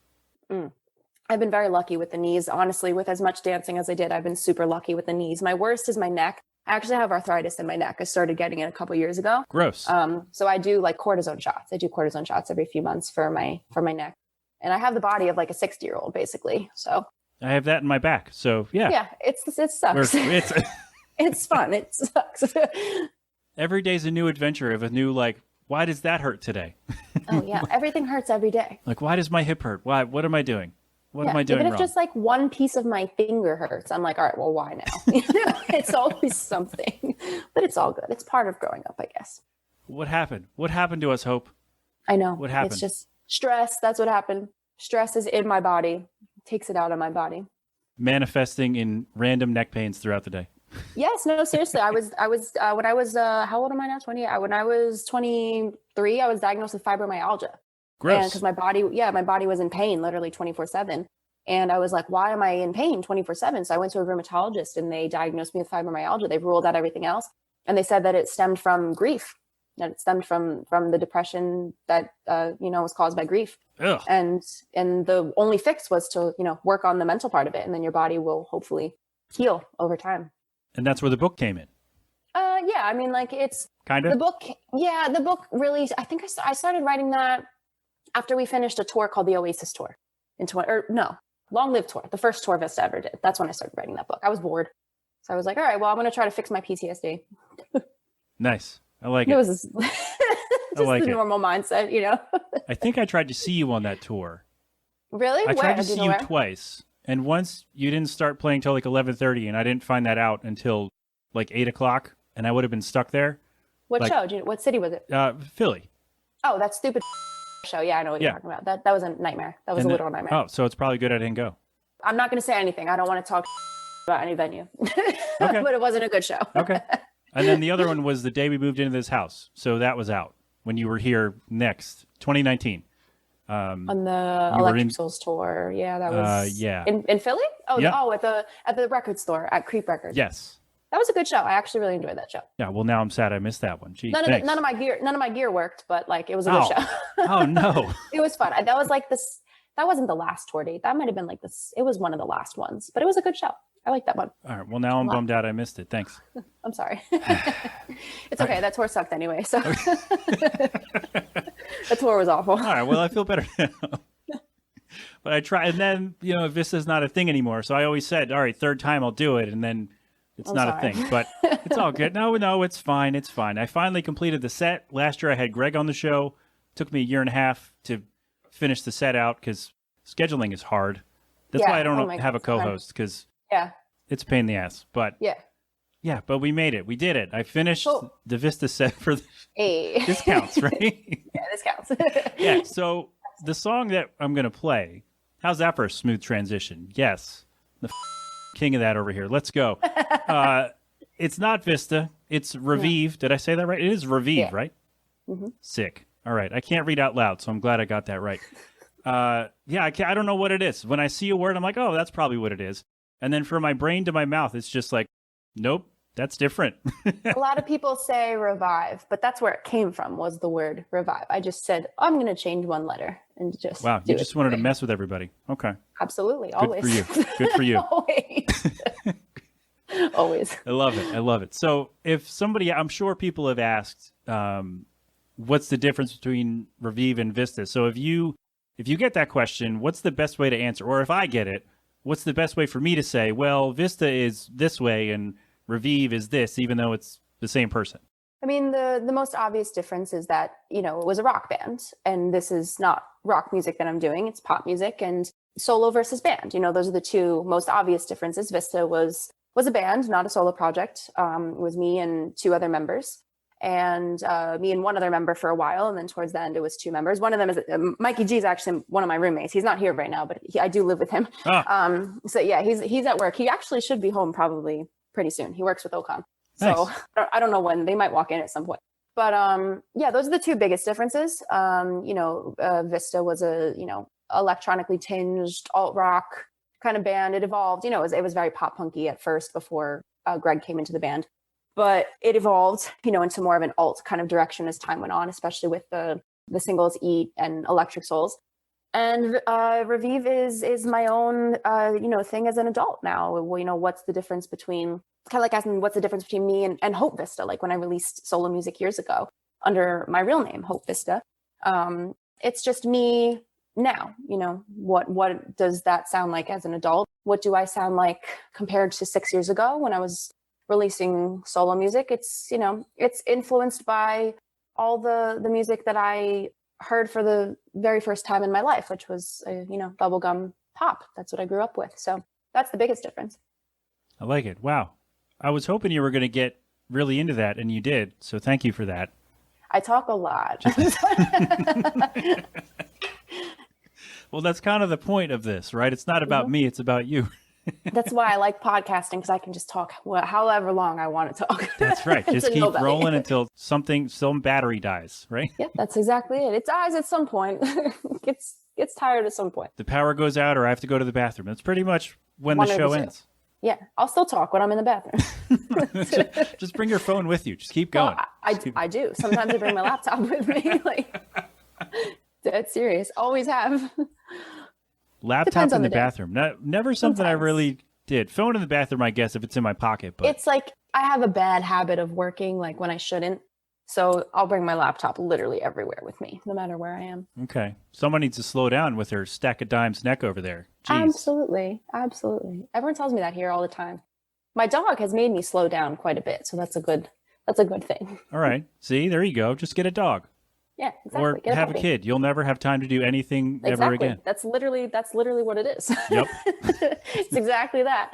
S1: I've been very lucky with the knees. Honestly, with as much dancing as I did, I've been super lucky with the knees. My worst is my neck. I actually have arthritis in my neck. I started getting it a couple years ago.
S2: Gross.
S1: So I do like cortisone shots. I do cortisone shots every few months for my neck. And I have the body of like a 60-year-old basically. So
S2: I have that in my back. So yeah.
S1: it sucks.
S2: It's
S1: It's fun. It sucks.
S2: every day's a new adventure of a new why does that hurt today?
S1: Oh yeah, everything hurts every day.
S2: Like, why does my hip hurt? Why? What am I doing? What am I doing
S1: even if
S2: wrong?
S1: just like one piece of my finger hurts, I'm like, all right, well, why now? It's always something, but it's all good. It's part of growing up, I guess.
S2: What happened? What happened to us, Hope?
S1: I know.
S2: What happened?
S1: It's just stress. That's what happened. Stress is in my body. Takes it out of my body.
S2: Manifesting in random neck pains throughout the day.
S1: Yes, no, seriously. I was when I was how old am I now? 20. When I was 23, I was diagnosed with fibromyalgia.
S2: Gross.
S1: Because my body was in pain literally 24/7. And I was like, why am I in pain 24/7? So I went to a rheumatologist and they diagnosed me with fibromyalgia. They ruled out everything else. And they said that it stemmed from grief, that it stemmed from the depression that, was caused by grief.
S2: Ugh.
S1: And the only fix was to, work on the mental part of it. And then your body will hopefully heal over time.
S2: And that's where the book came in.
S1: Yeah. I mean, like it's
S2: Kind of?
S1: the book. Yeah. The book really, I think I started writing that after we finished a tour called the Oasis Tour Long Live Tour, the first tour Vista ever did. That's when I started writing that book. I was bored. So I was like, all right, well, I'm going to try to fix my PTSD.
S2: Nice. I like it.
S1: It was just
S2: like
S1: the normal mindset,
S2: I think I tried to see you on that tour.
S1: Really?
S2: I tried to
S1: Do you
S2: see
S1: know
S2: you
S1: where?
S2: twice. And once you didn't start playing till like 11:30, and I didn't find that out until like 8 o'clock, and I would have been stuck there.
S1: What
S2: like-
S1: show? What city was it?
S2: Philly.
S1: Oh, that stupid show. Yeah, I know what you're talking about. That was a nightmare. That was a literal nightmare.
S2: Oh, so it's probably good I didn't go.
S1: I'm not going to say anything. I don't want to talk about any venue.
S2: Okay.
S1: But it wasn't a good show.
S2: Okay. And then the other one was the day we moved into this house. So that was out when you were here next, 2019.
S1: On the
S2: You were
S1: Electric
S2: in-
S1: Souls tour. Yeah, that was
S2: yeah.
S1: in Philly? Oh,
S2: Yeah.
S1: at the record store at Creep Records.
S2: Yes.
S1: That was a good show. I actually really enjoyed that show.
S2: Yeah. Well, now I'm sad I missed that one. Gee,
S1: None
S2: thanks.
S1: of my gear worked, but like it was a good show.
S2: Oh no.
S1: It was fun. That was like this. That wasn't the last tour date. That might have been like this. It was one of the last ones, but it was a good show. I like that one.
S2: All right. Well, now I'm bummed out I missed it. Thanks.
S1: I'm sorry. It's okay. That tour sucked anyway. So the tour was awful.
S2: All right. Well, I feel better now. But I try, and then Vista's not a thing anymore. So I always said, all right, third time I'll do it, and then it's not
S1: sorry.
S2: a thing. But it's all good. No, it's fine. It's fine. I finally completed the set. Last year I had Greg on the show. Took me a year and a half to finish the set out because scheduling is hard. That's why I don't have a co-host, because it's a pain in the ass. But yeah, but we made it. We did it. I finished the Vista set for this counts, right?
S1: Yeah, this counts.
S2: Yeah. So the song that I'm going to play, how's that for a smooth transition? Yes. The king of that over here. Let's go. It's not Vista. It's RAVIVE. Did I say that right? It is RAVIVE, right?
S1: Mm-hmm.
S2: Sick. All right. I can't read out loud, so I'm glad I got that right. I don't know what it is. When I see a word, I'm like, oh, that's probably what it is. And then from my brain to my mouth, it's just like, nope, that's different.
S1: A lot of people say revive, but that's where it came from, was the word revive. I just said, I'm going to change one letter and just
S2: Wow, you just wanted to mess with everybody. Okay.
S1: Absolutely.
S2: Good
S1: Always.
S2: for you. Good for you.
S1: Always.
S2: I love it. I love it. So if somebody, I'm sure people have asked, what's the difference between RAVIVE and Vista? So if you get that question, what's the best way to answer? Or if I get it, what's the best way for me to say, well, Vista is this way and RAVIVE is this, even though it's the same person?
S1: I mean, the most obvious difference is that, it was a rock band, and this is not rock music that I'm doing. It's pop music and solo versus band. Those are the two most obvious differences. Vista was a band, not a solo project. It was me and two other members, and me and one other member for a while. And then towards the end, it was two members. One of them is Mikey G is actually one of my roommates. He's not here right now, but I do live with him. So yeah, he's at work. He actually should be home probably pretty soon. He works with Ocon. So
S2: Nice.
S1: I don't know when. They might walk in at some point. But yeah, those are the two biggest differences. Vista was a, electronically tinged alt rock kind of band. It evolved, it was very pop punky at first before Greg came into the band. But it evolved, into more of an alt kind of direction as time went on, especially with the singles Eat and Electric Souls. And RAVIVE is my own, thing as an adult now. What's the difference between, kind of like asking what's the difference between me and Hope Vista? Like when I released solo music years ago under my real name, Hope Vista. It's just me now. What does that sound like as an adult? What do I sound like compared to 6 years ago when I was releasing solo music? It's, it's influenced by all the music that I heard for the very first time in my life, which was, bubblegum pop. That's what I grew up with. So that's the biggest difference.
S2: I like it. Wow. I was hoping you were going to get really into that, and you did. So thank you for that.
S1: I talk a lot.
S2: Well, that's kind of the point of this, right? It's not about me. It's about you.
S1: That's why I like podcasting, because I can just talk however long I want to talk.
S2: That's right. Just keep rolling until some battery dies, right?
S1: Yeah, that's exactly it. It dies at some point. gets tired at some point.
S2: The power goes out, or I have to go to the bathroom. That's pretty much when the show ends.
S1: Yeah, I'll still talk when I'm in the bathroom.
S2: Just bring your phone with you. Just keep going.
S1: Well, I do. Sometimes I bring my laptop with me. Like, dead serious. Always have.
S2: Laptop in the bathroom. Never something I really did. Phone in the bathroom, I guess, if it's in my pocket. But
S1: it's like I have a bad habit of working like when I shouldn't. So I'll bring my laptop literally everywhere with me, no matter where I am.
S2: Okay. Someone needs to slow down with her stack of dimes neck over there. Jeez.
S1: Absolutely. Absolutely. Everyone tells me that here all the time. My dog has made me slow down quite a bit. So that's a good thing.
S2: All right. See, there you go. Just get a dog.
S1: Yeah, exactly.
S2: Or have a kid. You'll never have time to do anything ever again.
S1: That's literally what it is.
S2: Yep.
S1: It's exactly that.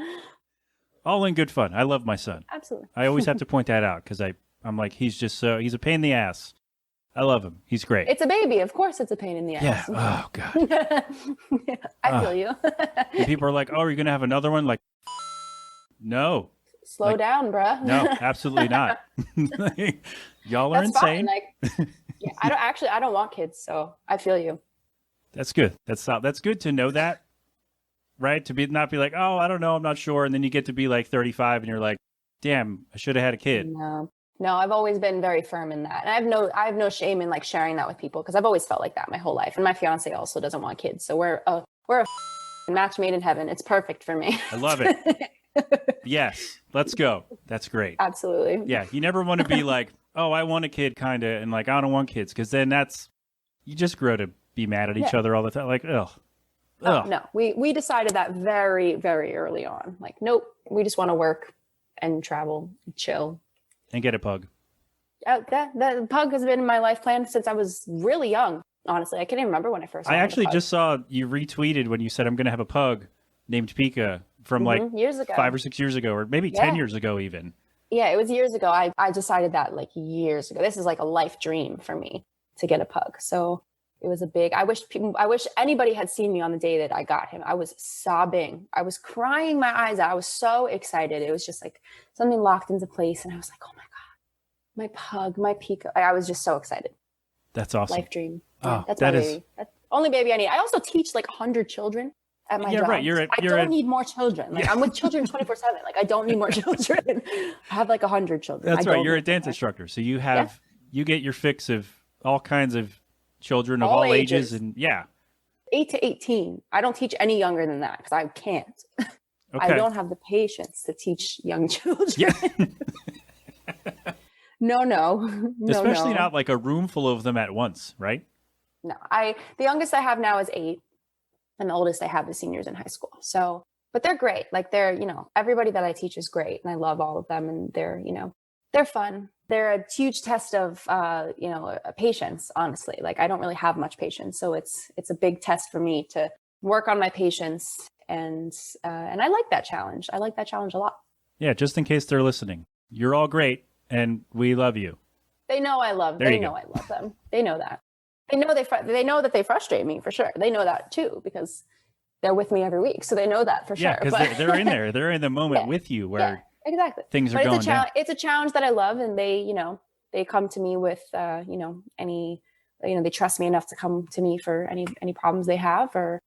S2: All in good fun. I love my son.
S1: Absolutely.
S2: I always have to point that out because I'm like, he's a pain in the ass. I love him. He's great.
S1: It's a baby. Of course it's a pain in the ass.
S2: Yeah. Oh, God.
S1: Yeah, I feel you.
S2: And people are like, oh, are you going to have another one? Like, no.
S1: Slow down, bruh.
S2: No, absolutely not. Y'all are
S1: That's
S2: insane.
S1: Fine. Like, yeah, I don't want kids, so I feel you.
S2: That's good. That's good to know that, right? To not be like, oh, I don't know, I'm not sure, and then you get to be like 35, and you're like, damn, I should have had a kid.
S1: No, I've always been very firm in that, and I have no shame in like sharing that with people because I've always felt like that my whole life, and my fiance also doesn't want kids, so we're a match made in heaven. It's perfect for me.
S2: I love it. Yes, let's go. That's great.
S1: Absolutely.
S2: Yeah, you never want to be like, oh, I want a kid, kind of, and like, I don't want kids, because then you just grow to be mad at each other all the time. Like, ugh.
S1: Oh, no, we decided that very, very early on. Like, nope, we just want to work and travel, and chill.
S2: And get a pug.
S1: That pug has been in my life plan since I was really young, honestly. I can't even remember when I first
S2: I actually just saw you retweeted when you said, I'm going to have a pug named Pika from like
S1: years ago.
S2: 5 or 6 years ago, or maybe 10 years ago even.
S1: Yeah, it was years ago. I decided that like years ago. This is like a life dream for me to get a pug. So it was I wish anybody had seen me on the day that I got him. I was sobbing. I was crying my eyes out. I was so excited. It was just like something locked into place. And I was like, oh my God, my pug, my Pika. I was just so excited.
S2: That's awesome.
S1: Life dream.
S2: Oh,
S1: that's my baby. That's the only baby I need. I also teach like 100 children at my job.
S2: Right.
S1: I don't need more children. Like I'm with children 24/7. Like I don't need more children. I have like 100 children.
S2: That's right. You're a dance instructor. So you have, you get your fix of all kinds of children of all ages. And
S1: 8 to 18. I don't teach any younger than that because I can't.
S2: Okay.
S1: I don't have the patience to teach young children.
S2: Yeah.
S1: No.
S2: Especially not like a room full of them at once, right?
S1: No. The youngest I have now is 8. And the oldest I have is seniors in high school. So, but they're great. Like they're, everybody that I teach is great. And I love all of them. And they're, they're fun. They're a huge test of, patience, honestly. Like I don't really have much patience. So it's a big test for me to work on my patience. And I like that challenge. I like that challenge a lot.
S2: Yeah. Just in case they're listening, you're all great. And we love you.
S1: They know I love them. They know I love them. They know that. They know that they frustrate me for sure. They know that too because they're with me every week, so they know that for sure.
S2: Yeah, because they're in there. They're in the moment with you where
S1: exactly
S2: things are going down.
S1: It's a challenge that I love, and they come to me with they trust me enough to come to me for any problems they have or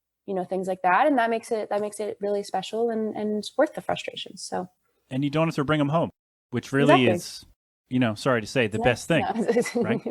S1: things like that, and that makes it really special and worth the frustration. So. And
S2: you don't have to bring them home, which really is, sorry to say, the best thing, right?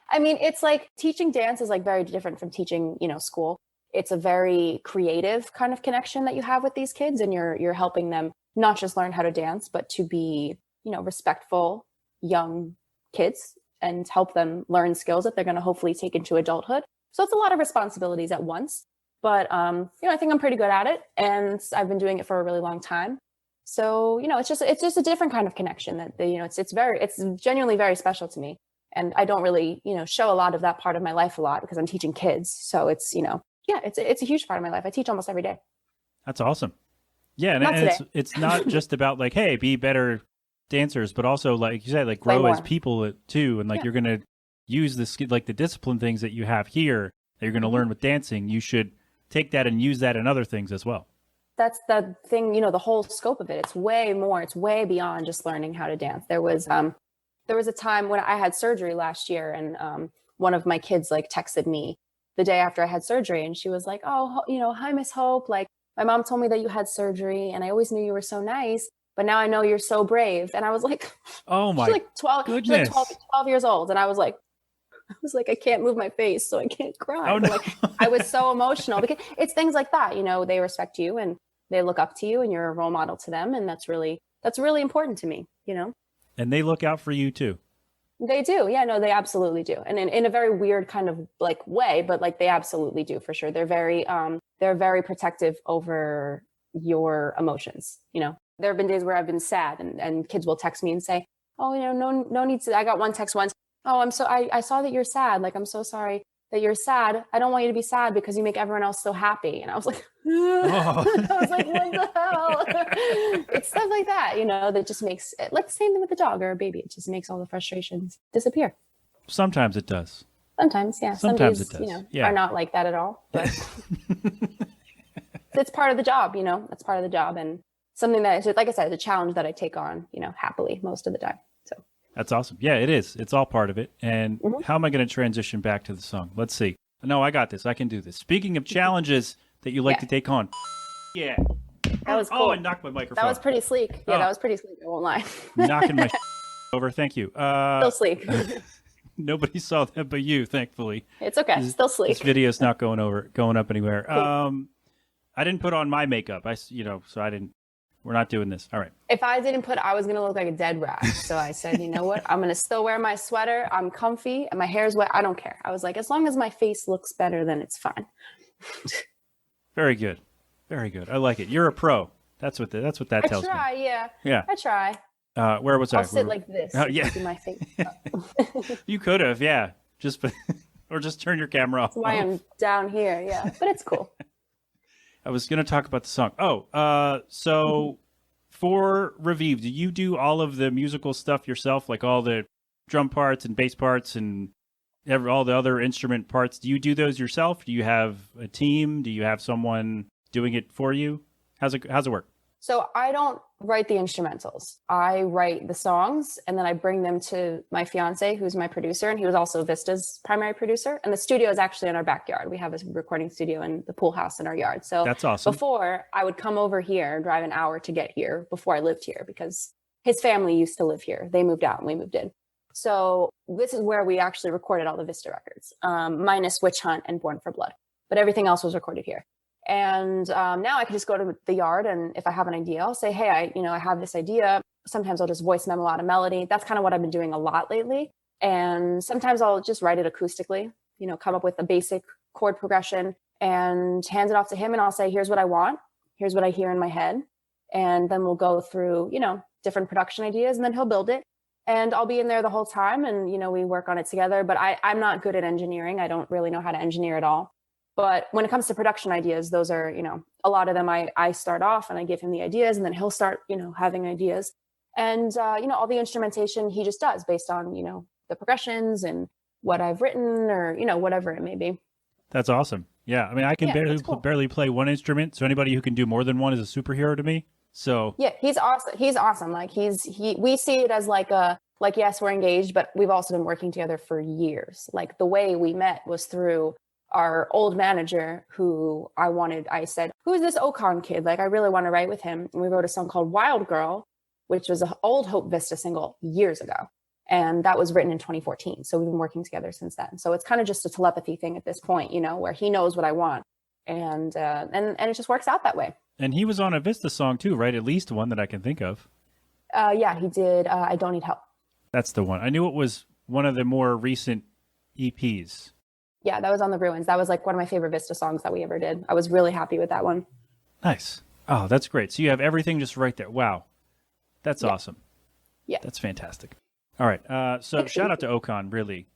S1: I mean, it's like teaching dance is like very different from teaching, school. It's a very creative kind of connection that you have with these kids, and you're helping them not just learn how to dance, but to be, respectful young kids and help them learn skills that they're going to hopefully take into adulthood. So it's a lot of responsibilities at once, but I think I'm pretty good at it, and I've been doing it for a really long time. So it's just a different kind of connection that it's genuinely very special to me. And I don't really, show a lot of that part of my life a lot because I'm teaching kids. So it's, Yeah, it's a huge part of my life. I teach almost every day.
S2: That's awesome. Yeah, and,
S1: Not
S2: and
S1: today.
S2: it's not just about like, hey, be better dancers, but also like you said, like
S1: Way
S2: grow as
S1: more.
S2: people too, and like
S1: Yeah.
S2: you're gonna use like the discipline things that you have here that you're gonna learn with dancing. You should take that and use that in other things as well.
S1: That's the thing, the whole scope of it. It's way more. It's way beyond just learning how to dance. There was a time when I had surgery last year, and one of my kids like texted me the day after I had surgery, and she was like, "Oh, hi, Miss Hope. Like, my mom told me that you had surgery, and I always knew you were so nice, but now I know you're so brave." And I was like,
S2: Oh my
S1: she's like 12,
S2: goodness.
S1: she's like 12 years old, and I was like, I can't move my face, so I can't cry.
S2: Oh,
S1: But,
S2: no.
S1: like, I was so emotional because it's things like that. They respect you and they look up to you, and you're a role model to them, and that's really important to me.
S2: And they look out for you too.
S1: They do. Yeah, no, they absolutely do. And in a very weird kind of like way, but like they absolutely do for sure. They're very protective over your emotions. There have been days where I've been sad, and kids will text me and say, "Oh, no need to." I got one text once. "Oh, I saw that you're sad. Like, I'm so sorry that you're sad. I don't want you to be sad because you make everyone else so happy." And I was like,
S2: Oh.
S1: I was like, what the hell? It's stuff like that, that just makes it like the same thing with a dog or a baby. It just makes all the frustrations disappear.
S2: Sometimes it does.
S1: Sometimes, yeah.
S2: Sometimes
S1: Some days,
S2: it does. Yeah.
S1: are not like that at all. But it's part of the job, That's part of the job, and something that, like I said, it's a challenge that I take on, happily most of the time. So
S2: That's awesome. Yeah, it is. It's all part of it. And how am I going to transition back to the song? Let's see. No, I got this. I can do this. Speaking of challenges that you like to take on. Yeah.
S1: that was cool.
S2: Oh, I knocked my microphone.
S1: That was pretty sleek. Yeah,
S2: Oh.
S1: that was pretty sleek. I won't lie.
S2: Knocking my over. Thank you.
S1: Still sleek.
S2: Nobody saw that but you, thankfully.
S1: It's okay. Still sleek.
S2: This video's not going up anywhere.
S1: Cool.
S2: I didn't put on my makeup. So I didn't. We're not doing this. All right.
S1: If I didn't I was going to look like a dead rat. So I said, you know what? I'm going to still wear my sweater. I'm comfy and my hair's wet. I don't care. I was like, as long as my face looks better, then it's fine.
S2: Very good. Very good. I like it. You're a pro. That's what that tells me.
S1: I try, yeah.
S2: Yeah.
S1: I try.
S2: Where was I?
S1: I'll sit like this.
S2: Oh, yeah.
S1: See my face.
S2: You could have, yeah. Or just turn your camera off.
S1: That's why I'm down here, yeah. But it's cool.
S2: I was going to talk about the song. So for RAVIVE, do you do all of the musical stuff yourself, like all the drum parts and bass parts and all the other instrument parts? Do you do those yourself? Do you have a team? Do you have someone doing it for you? How's it work?
S1: So I don't write the instrumentals. I write the songs, and then I bring them to my fiance, who's my producer, and he was also Vista's primary producer. And the studio is actually in our backyard. We have a recording studio in the pool house in our yard. So
S2: that's awesome.
S1: Before, I would come over here, drive an hour to get here before I lived here, because his family used to live here. They moved out and we moved in. So this is where we actually recorded all the Vista records, minus Witch Hunt and Born for Blood. But everything else was recorded here. And now I can just go to the yard, and if I have an idea, I'll say, hey, I have this idea. Sometimes I'll just voice memo out a melody. That's kind of what I've been doing a lot lately. And sometimes I'll just write it acoustically, come up with a basic chord progression and hand it off to him. And I'll say, here's what I want. Here's what I hear in my head. And then we'll go through, different production ideas, and then he'll build it. And I'll be in there the whole time, and, we work on it together. But I'm not good at engineering. I don't really know how to engineer at all. But when it comes to production ideas, those are, a lot of them I start off and I give him the ideas, and then he'll start, having ideas. And, all the instrumentation he just does based on, the progressions and what I've written, or, whatever it may be.
S2: That's awesome. Yeah. I mean, I can barely play one instrument. So anybody who can do more than one is a superhero to me. So
S1: yeah, he's awesome. He's awesome. Like we see it as yes, we're engaged, but we've also been working together for years. Like the way we met was through our old manager, who I said, who is this Ocon kid? Like, I really want to write with him. And we wrote a song called Wild Girl, which was an old Hope Vista single years ago. And that was written in 2014. So we've been working together since then. So it's kind of just a telepathy thing at this point, where he knows what I want. And it just works out that way.
S2: And he was on a Vista song too, right? At least one that I can think of.
S1: Yeah, he did. I Don't Need Help.
S2: That's the one. I knew it was one of the more recent EPs.
S1: Yeah, that was on the Ruins. That was like one of my favorite Vista songs that we ever did. I was really happy with that one.
S2: Nice. Oh, that's great. So you have everything just right there. Wow. That's awesome.
S1: Yeah.
S2: That's fantastic. All right. So shout out to Ocon, really.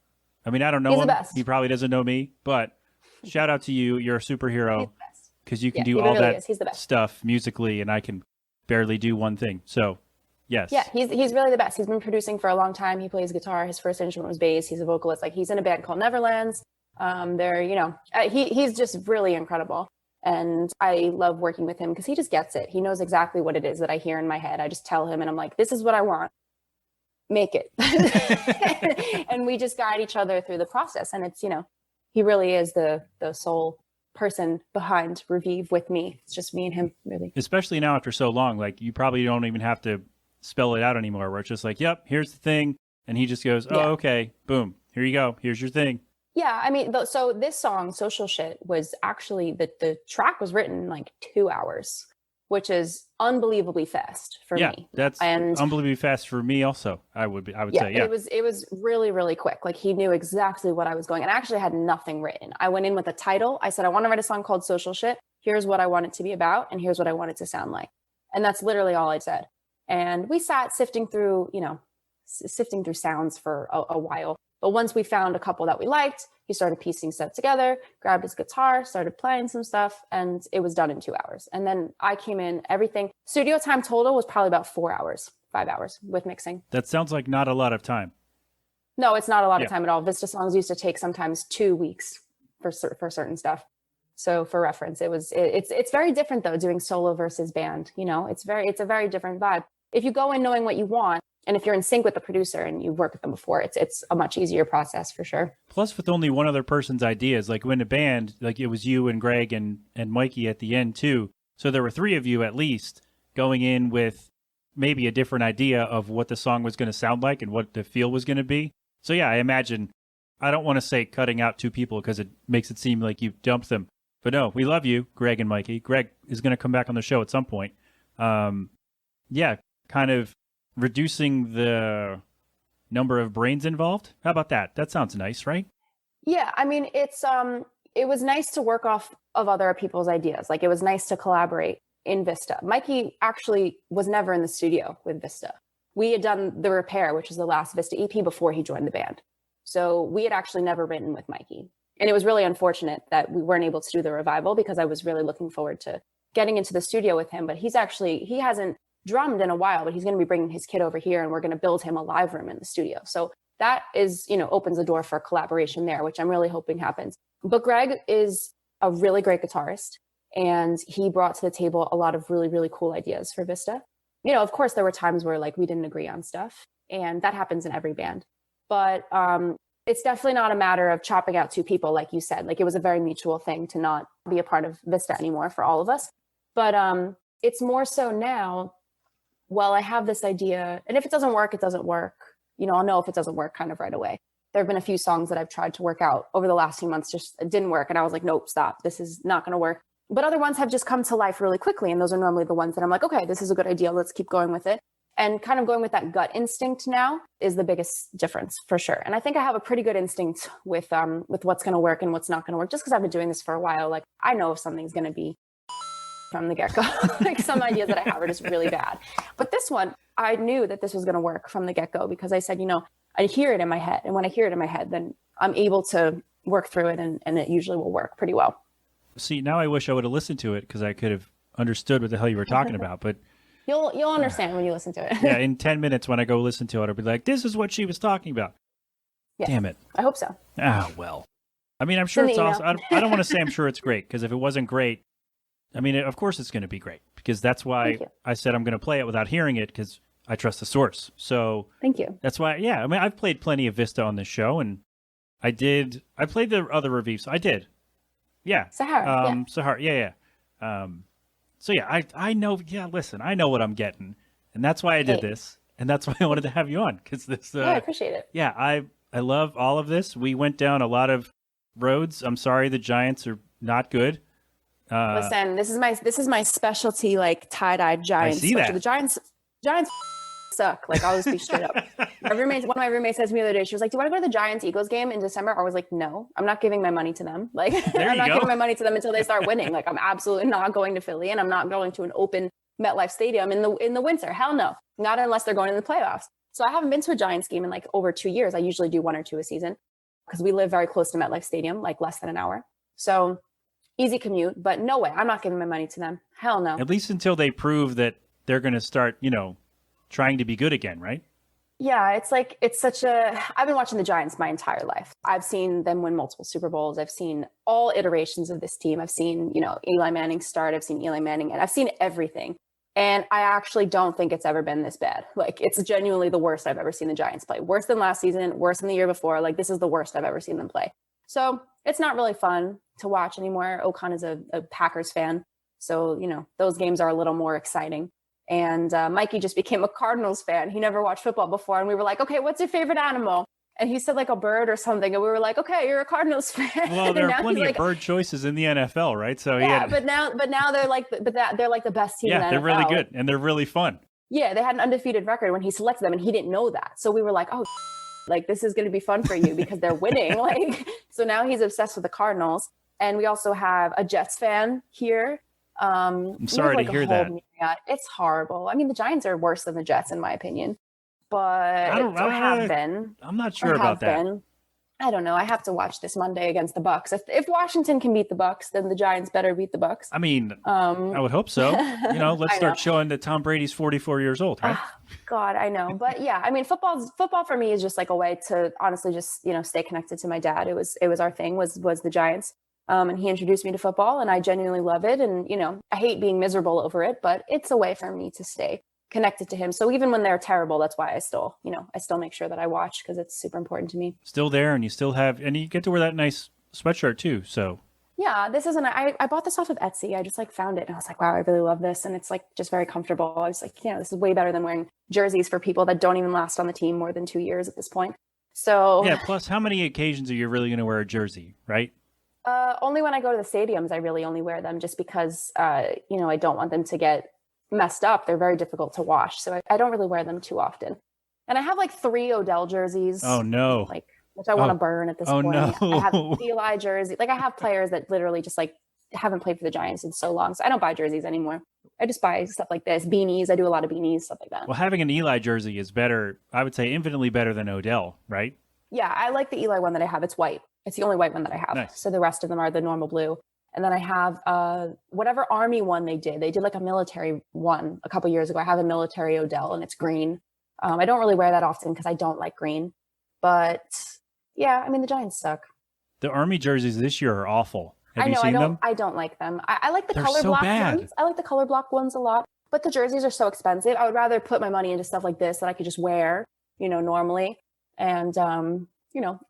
S2: I mean, I don't know
S1: He's
S2: him.
S1: the best.
S2: He probably doesn't know me, but shout out to you. You're a superhero because you can do
S1: he
S2: all
S1: really
S2: that
S1: is. He's the best.
S2: stuff musically, and I can barely do one thing. So, yes.
S1: Yeah, he's really the best. He's been producing for a long time. He plays guitar. His first instrument was bass. He's a vocalist. Like, he's in a band called Neverlands. He's just really incredible. And I love working with him because he just gets it. He knows exactly what it is that I hear in my head. I just tell him and I'm like, this is what I want. Make it. And we just guide each other through the process. And it's, he really is the sole person behind RAVIVE with me. It's just me and him, really.
S2: Especially now after so long, like you probably don't even have to spell it out anymore, where it's just like, yep, here's the thing. And he just goes, oh, okay, boom, here you go. Here's your thing.
S1: Yeah, I mean, so this song, Social Shit, was actually, the track was written in like 2 hours, which is unbelievably fast for me.
S2: Yeah, that's unbelievably fast for me also, I would say, yeah.
S1: It was really, really quick. Like, he knew exactly what I was going, and I actually had nothing written. I went in with a title. I said, I want to write a song called Social Shit. Here's what I want it to be about, and here's what I want it to sound like. And that's literally all I said. And we sat sifting through sounds for a while. But once we found a couple that we liked, he started piecing stuff together, grabbed his guitar, started playing some stuff, and it was done in 2 hours. And then I came in, everything. Studio time total was probably about 4 hours, 5 hours with mixing.
S2: That sounds like not a lot of time.
S1: No, it's not a lot of time at all. Vista songs used to take sometimes 2 weeks for certain stuff. So for reference, it's very different though, doing solo versus band. It's a very different vibe. If you go in knowing what you want, and if you're in sync with the producer and you've worked with them before, it's a much easier process for sure.
S2: Plus, with only one other person's ideas, like when a band, like it was you and Greg and Mikey at the end too. So there were 3 of you at least going in with maybe a different idea of what the song was going to sound like and what the feel was going to be. So yeah, I imagine, I don't want to say cutting out 2 people because it makes it seem like you dumped them. But no, we love you, Greg and Mikey. Greg is going to come back on the show at some point. Yeah, kind of reducing the number of brains involved. How about that? That sounds nice, right?
S1: Yeah, I mean, it was nice to work off of other people's ideas. Like, it was nice to collaborate in Vista. Mikey actually was never in the studio with Vista. We had done The Repair, which was the last Vista EP, before he joined the band. So we had actually never written with Mikey. And it was really unfortunate that we weren't able to do the revival, because I was really looking forward to getting into the studio with him. But he hasn't drummed in a while, but he's going to be bringing his kid over here, and we're going to build him a live room in the studio. So that is, opens the door for collaboration there, which I'm really hoping happens. But Greg is a really great guitarist, and he brought to the table a lot of really, really cool ideas for Vista. Of course, there were times where we didn't agree on stuff, and that happens in every band. But it's definitely not a matter of chopping out 2 people, like you said. Like, it was a very mutual thing to not be a part of Vista anymore for all of us. But it's more so now, well, I have this idea, and if it doesn't work, it doesn't work. I'll know if it doesn't work kind of right away. There have been a few songs that I've tried to work out over the last few months, just it didn't work. And I was like, nope, stop. This is not going to work. But other ones have just come to life really quickly. And those are normally the ones that I'm like, okay, this is a good idea. Let's keep going with it. And kind of going with that gut instinct now is the biggest difference for sure. And I think I have a pretty good instinct with what's going to work and what's not going to work, just because I've been doing this for a while. Like, I know if something's going to be from the get-go. Like, some ideas that I have are just really bad. But this one, I knew that this was going to work from the get-go, because I said, I hear it in my head. And when I hear it in my head, then I'm able to work through it, and it usually will work pretty well.
S2: See, now I wish I would have listened to it, because I could have understood what the hell you were talking about. But
S1: you'll understand when you listen to it.
S2: Yeah, in 10 minutes when I go listen to it, I'll be like, this is what she was talking about. Yes, damn it.
S1: I hope so.
S2: Well. I mean, I'm sure it's awesome. I don't want to say I'm sure it's great, because if it wasn't great, I mean, of course it's going to be great, because that's why I said I'm going to play it without hearing it, because I trust the source. So
S1: thank you.
S2: That's why, yeah. I mean, I've played plenty of Vista on this show, and I played the other RAVIVE, so I did. Yeah.
S1: Sahara.
S2: Sahara, yeah. So yeah, I know, listen, I know what I'm getting, and that's why I did this, and that's why I wanted to have you on, because this.
S1: I appreciate it.
S2: Yeah, I love all of this. We went down a lot of roads. I'm sorry the Giants are not good.
S1: Listen, this is my specialty, like tie-dye Giants.
S2: I see that.
S1: The Giants suck. Like, I'll just be straight up. One of my roommates said to me the other day, she was like, do you want to go to the Giants-Eagles game in December? I was like, no, I'm not giving my money to them. Like, I'm not giving my money to them until they start winning. Like, I'm absolutely not going to Philly, and I'm not going to an open MetLife Stadium in the winter. Hell no. Not unless they're going in the playoffs. So I haven't been to a Giants game in like over 2 years. I usually do 1 or 2 a season, because we live very close to MetLife Stadium, like less than an hour. So easy commute, but no way. I'm not giving my money to them. Hell no.
S2: At least until they prove that they're going to start, trying to be good again, right?
S1: Yeah, I've been watching the Giants my entire life. I've seen them win multiple Super Bowls. I've seen all iterations of this team. I've seen, Eli Manning start. I've seen Eli Manning, and I've seen everything. And I actually don't think it's ever been this bad. Like, it's genuinely the worst I've ever seen the Giants play. Worse than last season, worse than the year before. Like, this is the worst I've ever seen them play. So it's not really fun to watch anymore. Okan is a Packers fan. So, those games are a little more exciting. And Mikey just became a Cardinals fan. He never watched football before. And we were like, okay, what's your favorite animal? And he said like a bird or something. And we were like, okay, you're a Cardinals fan.
S2: Well, there are plenty of bird choices in the NFL, right? So
S1: yeah, but now they're like, they're like the best team in the NFL.
S2: They're really good and they're really fun.
S1: Yeah, they had an undefeated record when he selected them and he didn't know that. So we were like, oh, like this is going to be fun for you because they're winning. Like, so now he's obsessed with the Cardinals. And we also have a Jets fan here.
S2: I'm sorry to hear that.
S1: It's horrible. I mean, the Giants are worse than the Jets, in my opinion. But have been.
S2: I'm not sure about that.
S1: I don't know. I have to watch this Monday against the Bucks. If Washington can beat the Bucks, then the Giants better beat the Bucks.
S2: I mean, I would hope so. Let's start showing that Tom Brady's 44 years old, right?
S1: God, I know. But yeah, I mean, football for me is just like a way to honestly just, stay connected to my dad. It was our thing was the Giants. And he introduced me to football and I genuinely love it. And, I hate being miserable over it, but it's a way for me to stay connected to him. So even when they're terrible, that's why I still make sure that I watch because it's super important to me.
S2: Still there and you get to wear that nice sweatshirt too. So
S1: yeah, I bought this off of Etsy. I just like found it and I was like, wow, I really love this. And it's like just very comfortable. I was like, this is way better than wearing jerseys for people that don't even last on the team more than 2 years at this point. So
S2: yeah. Plus how many occasions are you really going to wear a jersey, right?
S1: Only when I go to the stadiums, I really only wear them just because, I don't want them to get messed up. They're very difficult to wash. So I don't really wear them too often. And I have like 3 Odell jerseys.
S2: Oh, no.
S1: Which I want to burn at this point.
S2: No.
S1: I have Eli jersey. Like I have players that literally just like haven't played for the Giants in so long. So I don't buy jerseys anymore. I just buy stuff like this. Beanies. I do a lot of beanies, stuff like that.
S2: Well, having an Eli jersey is better. I would say infinitely better than Odell, right?
S1: Yeah, I like the Eli one that I have. It's white. It's the only white one that I have.
S2: Nice. So
S1: the rest of them are the normal blue. And then I have whatever Army one they did. They did like a military one a couple years ago. I have a military Odell and it's green. I don't really wear that often because I don't like green. But yeah, I mean, the Giants suck.
S2: The Army jerseys this year are awful. Have you seen them?
S1: I don't like them. I like the
S2: They're
S1: color
S2: so
S1: block
S2: bad.
S1: ones. I like the color block ones a lot. But the jerseys are so expensive. I would rather put my money into stuff like this that I could just wear, normally. And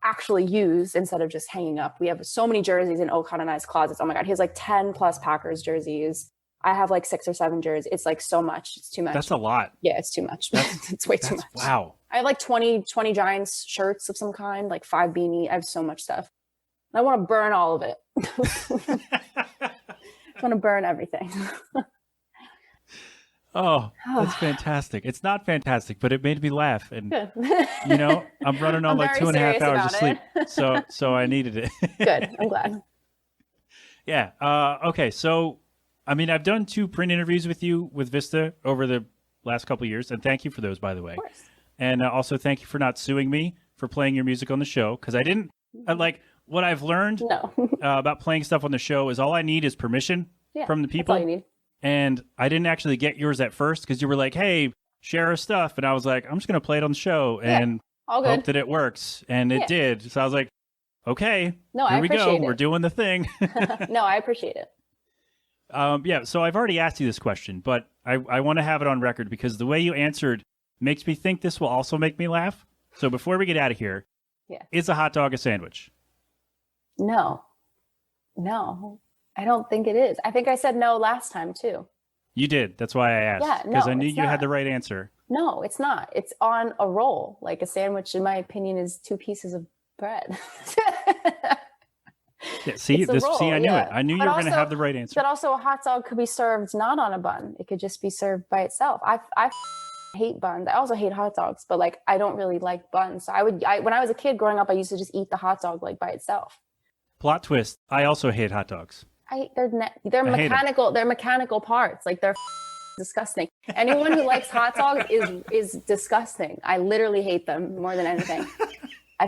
S1: actually use instead of just hanging up. We have so many jerseys in Okan and I's closets. Oh my God. He has like 10 plus Packers jerseys. I have like 6 or 7 jerseys. It's like so much. It's too much.
S2: That's a lot.
S1: Yeah, it's too much. It's way too much.
S2: Wow.
S1: I have like 20 Giants shirts of some kind, like 5 beanie. I have so much stuff. I want to burn all of it. I want to burn everything.
S2: Oh, that's fantastic. It's not fantastic, but it made me laugh. And, I'm running on like 2.5 hours of sleep. So I needed it.
S1: Good. I'm glad.
S2: Yeah. Okay. So, I mean, I've done 2 print interviews with you with Vista over the last couple of years. And thank you for those, by the way.
S1: Of course.
S2: And also thank you for not suing me for playing your music on the show. Because I didn't what I've learned about playing stuff on the show is all I need is permission from the people.
S1: That's all you need.
S2: And I didn't actually get yours at first because you were like, hey, share our stuff. And I was like, I'm just going to play it on the show and hope that it works. And it did. So I was like, okay, here we go. We're doing the thing.
S1: No, I appreciate it.
S2: So I've already asked you this question, but I want to have it on record because the way you answered makes me think this will also make me laugh. So before we get out of here, is a hot dog a sandwich?
S1: No, I don't think it is. I think I said no last time too.
S2: You did. That's why I asked.
S1: Yeah,
S2: because I knew you had the right answer.
S1: No, it's not. It's on a roll. Like a sandwich, in my opinion, is 2 pieces of bread.
S2: Yeah, see, I knew it. I knew you were going to have the right answer.
S1: But also, a hot dog could be served not on a bun. It could just be served by itself. I hate buns. I also hate hot dogs, but like I don't really like buns. So when I was a kid growing up, I used to just eat the hot dog like by itself.
S2: Plot twist: I also hate hot dogs.
S1: They're mechanical. They're mechanical parts. Like they're disgusting. Anyone who likes hot dogs is disgusting. I literally hate them more than anything. I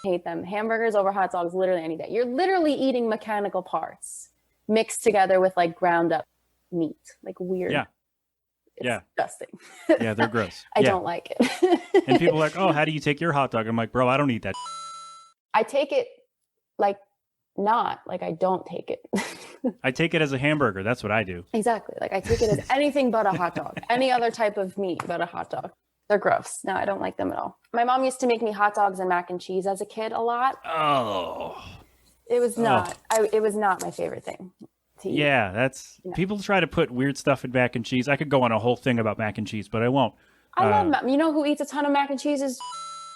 S1: hate them. Hamburgers over hot dogs literally any day. You're literally eating mechanical parts mixed together with like ground up meat. Like weird.
S2: Yeah.
S1: It's disgusting.
S2: Yeah, they're gross.
S1: I don't like it.
S2: And people are like, oh, how do you take your hot dog? I'm like, bro, I don't eat that.
S1: I take it like not like I don't take it.
S2: I take it as a hamburger. That's what I do.
S1: Exactly. Like I take it as anything but a hot dog. Any other type of meat but a hot dog. They're gross. No, I don't like them at all. My mom used to make me hot dogs and mac and cheese as a kid a lot.
S2: Oh.
S1: It was not. It was not my favorite thing.
S2: Yeah, that's people try to put weird stuff in mac and cheese. I could go on a whole thing about mac and cheese, but I won't.
S1: I love you know who eats a ton of mac and cheese is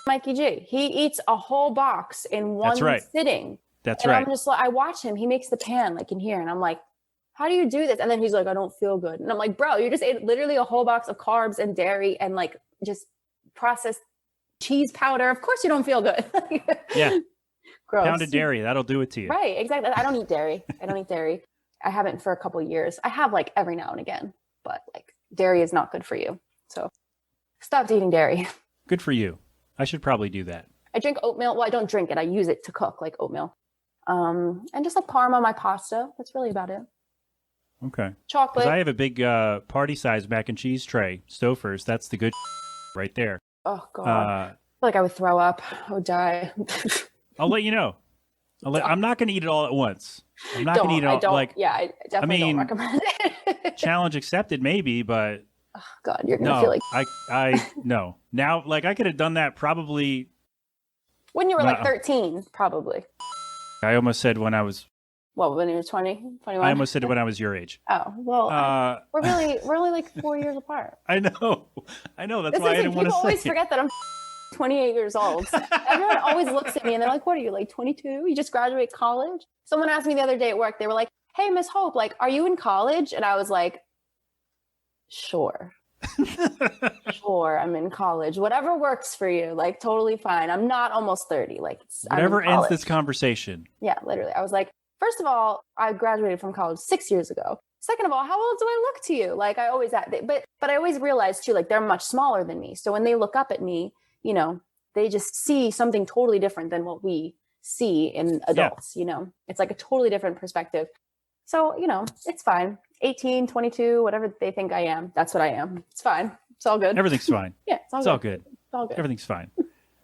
S1: Mikey G. He eats a whole box in one sitting.
S2: That's
S1: and
S2: right.
S1: I'm just like, I watch him. He makes the pan like in here, and I'm like, how do you do this? And then he's like, I don't feel good. And I'm like, bro, you just ate literally a whole box of carbs and dairy and like just processed cheese powder. Of course you don't feel good.
S2: Yeah.
S1: Gross.
S2: Pounded dairy, that'll do it to you.
S1: Right, exactly. I don't eat dairy. I haven't for a couple of years. I have like every now and again, but like dairy is not good for you. So stopped eating dairy.
S2: Good for you. I should probably do that.
S1: I drink oatmeal. Well, I don't drink it. I use it to cook like oatmeal. And just like parma, my pasta. That's really about it.
S2: Okay.
S1: Chocolate.
S2: I have a big party-size mac and cheese tray. Stouffer's. That's the good right there.
S1: Oh, God. I feel like I would throw up. I would die.
S2: I'll let you know. I'm not going to eat it all at once. I'm not going to eat it all.
S1: I definitely don't recommend it.
S2: Challenge accepted, maybe, but
S1: oh, God, you're going to feel like...
S2: I no. Now, like, I could have done that probably...
S1: When you were like 13, probably.
S2: I almost said when I was...
S1: Well, when you were 20, 21?
S2: I almost said when I was your age.
S1: Oh, well, we're only like 4 years apart.
S2: I know. That's why I didn't want to say
S1: People always forget that I'm 28 years old. Everyone always looks at me and they're like, what are you, like 22? You just graduate college? Someone asked me the other day at work, they were like, hey, Miss Hope, like, are you in college? And I was like, sure. Sure, I'm in college. Whatever works for you, like totally fine. I'm not almost 30. Like
S2: whatever ends this conversation.
S1: Yeah, literally. I was like, first of all, I graduated from college 6 years ago. Second of all, how old do I look to you? Like I always but I always realized too, like they're much smaller than me. So when they look up at me, you know, they just see something totally different than what we see in adults, you know, it's like a totally different perspective. So, you know, it's fine. 18, 22, whatever they think I am. That's what I am. It's fine. It's all good.
S2: Everything's fine.
S1: Yeah, it's all good.
S2: It's all good. Everything's fine.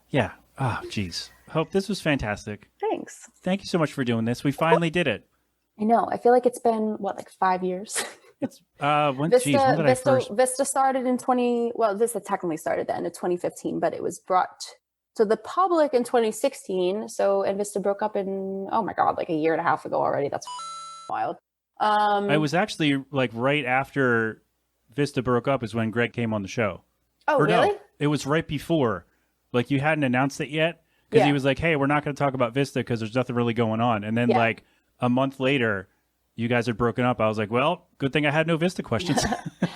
S2: Yeah. Oh, geez. Hope, this was fantastic.
S1: Thanks.
S2: Thank you so much for doing this. We finally did it.
S1: I know. I feel like it's been, like 5 years?
S2: It's when did I first...
S1: Vista started in Vista technically started at the end of 2015, but it was brought to the public in 2016. And Vista broke up in, oh my God, like a year and a half ago already. That's wild.
S2: I was actually like right after Vista broke up is when Greg came on the show.
S1: Oh, really?
S2: No, it was right before. Like you hadn't announced it yet because he was like, hey, we're not going to talk about Vista because there's nothing really going on. And then like a month later, you guys had broken up. I was like, well, good thing I had no Vista questions.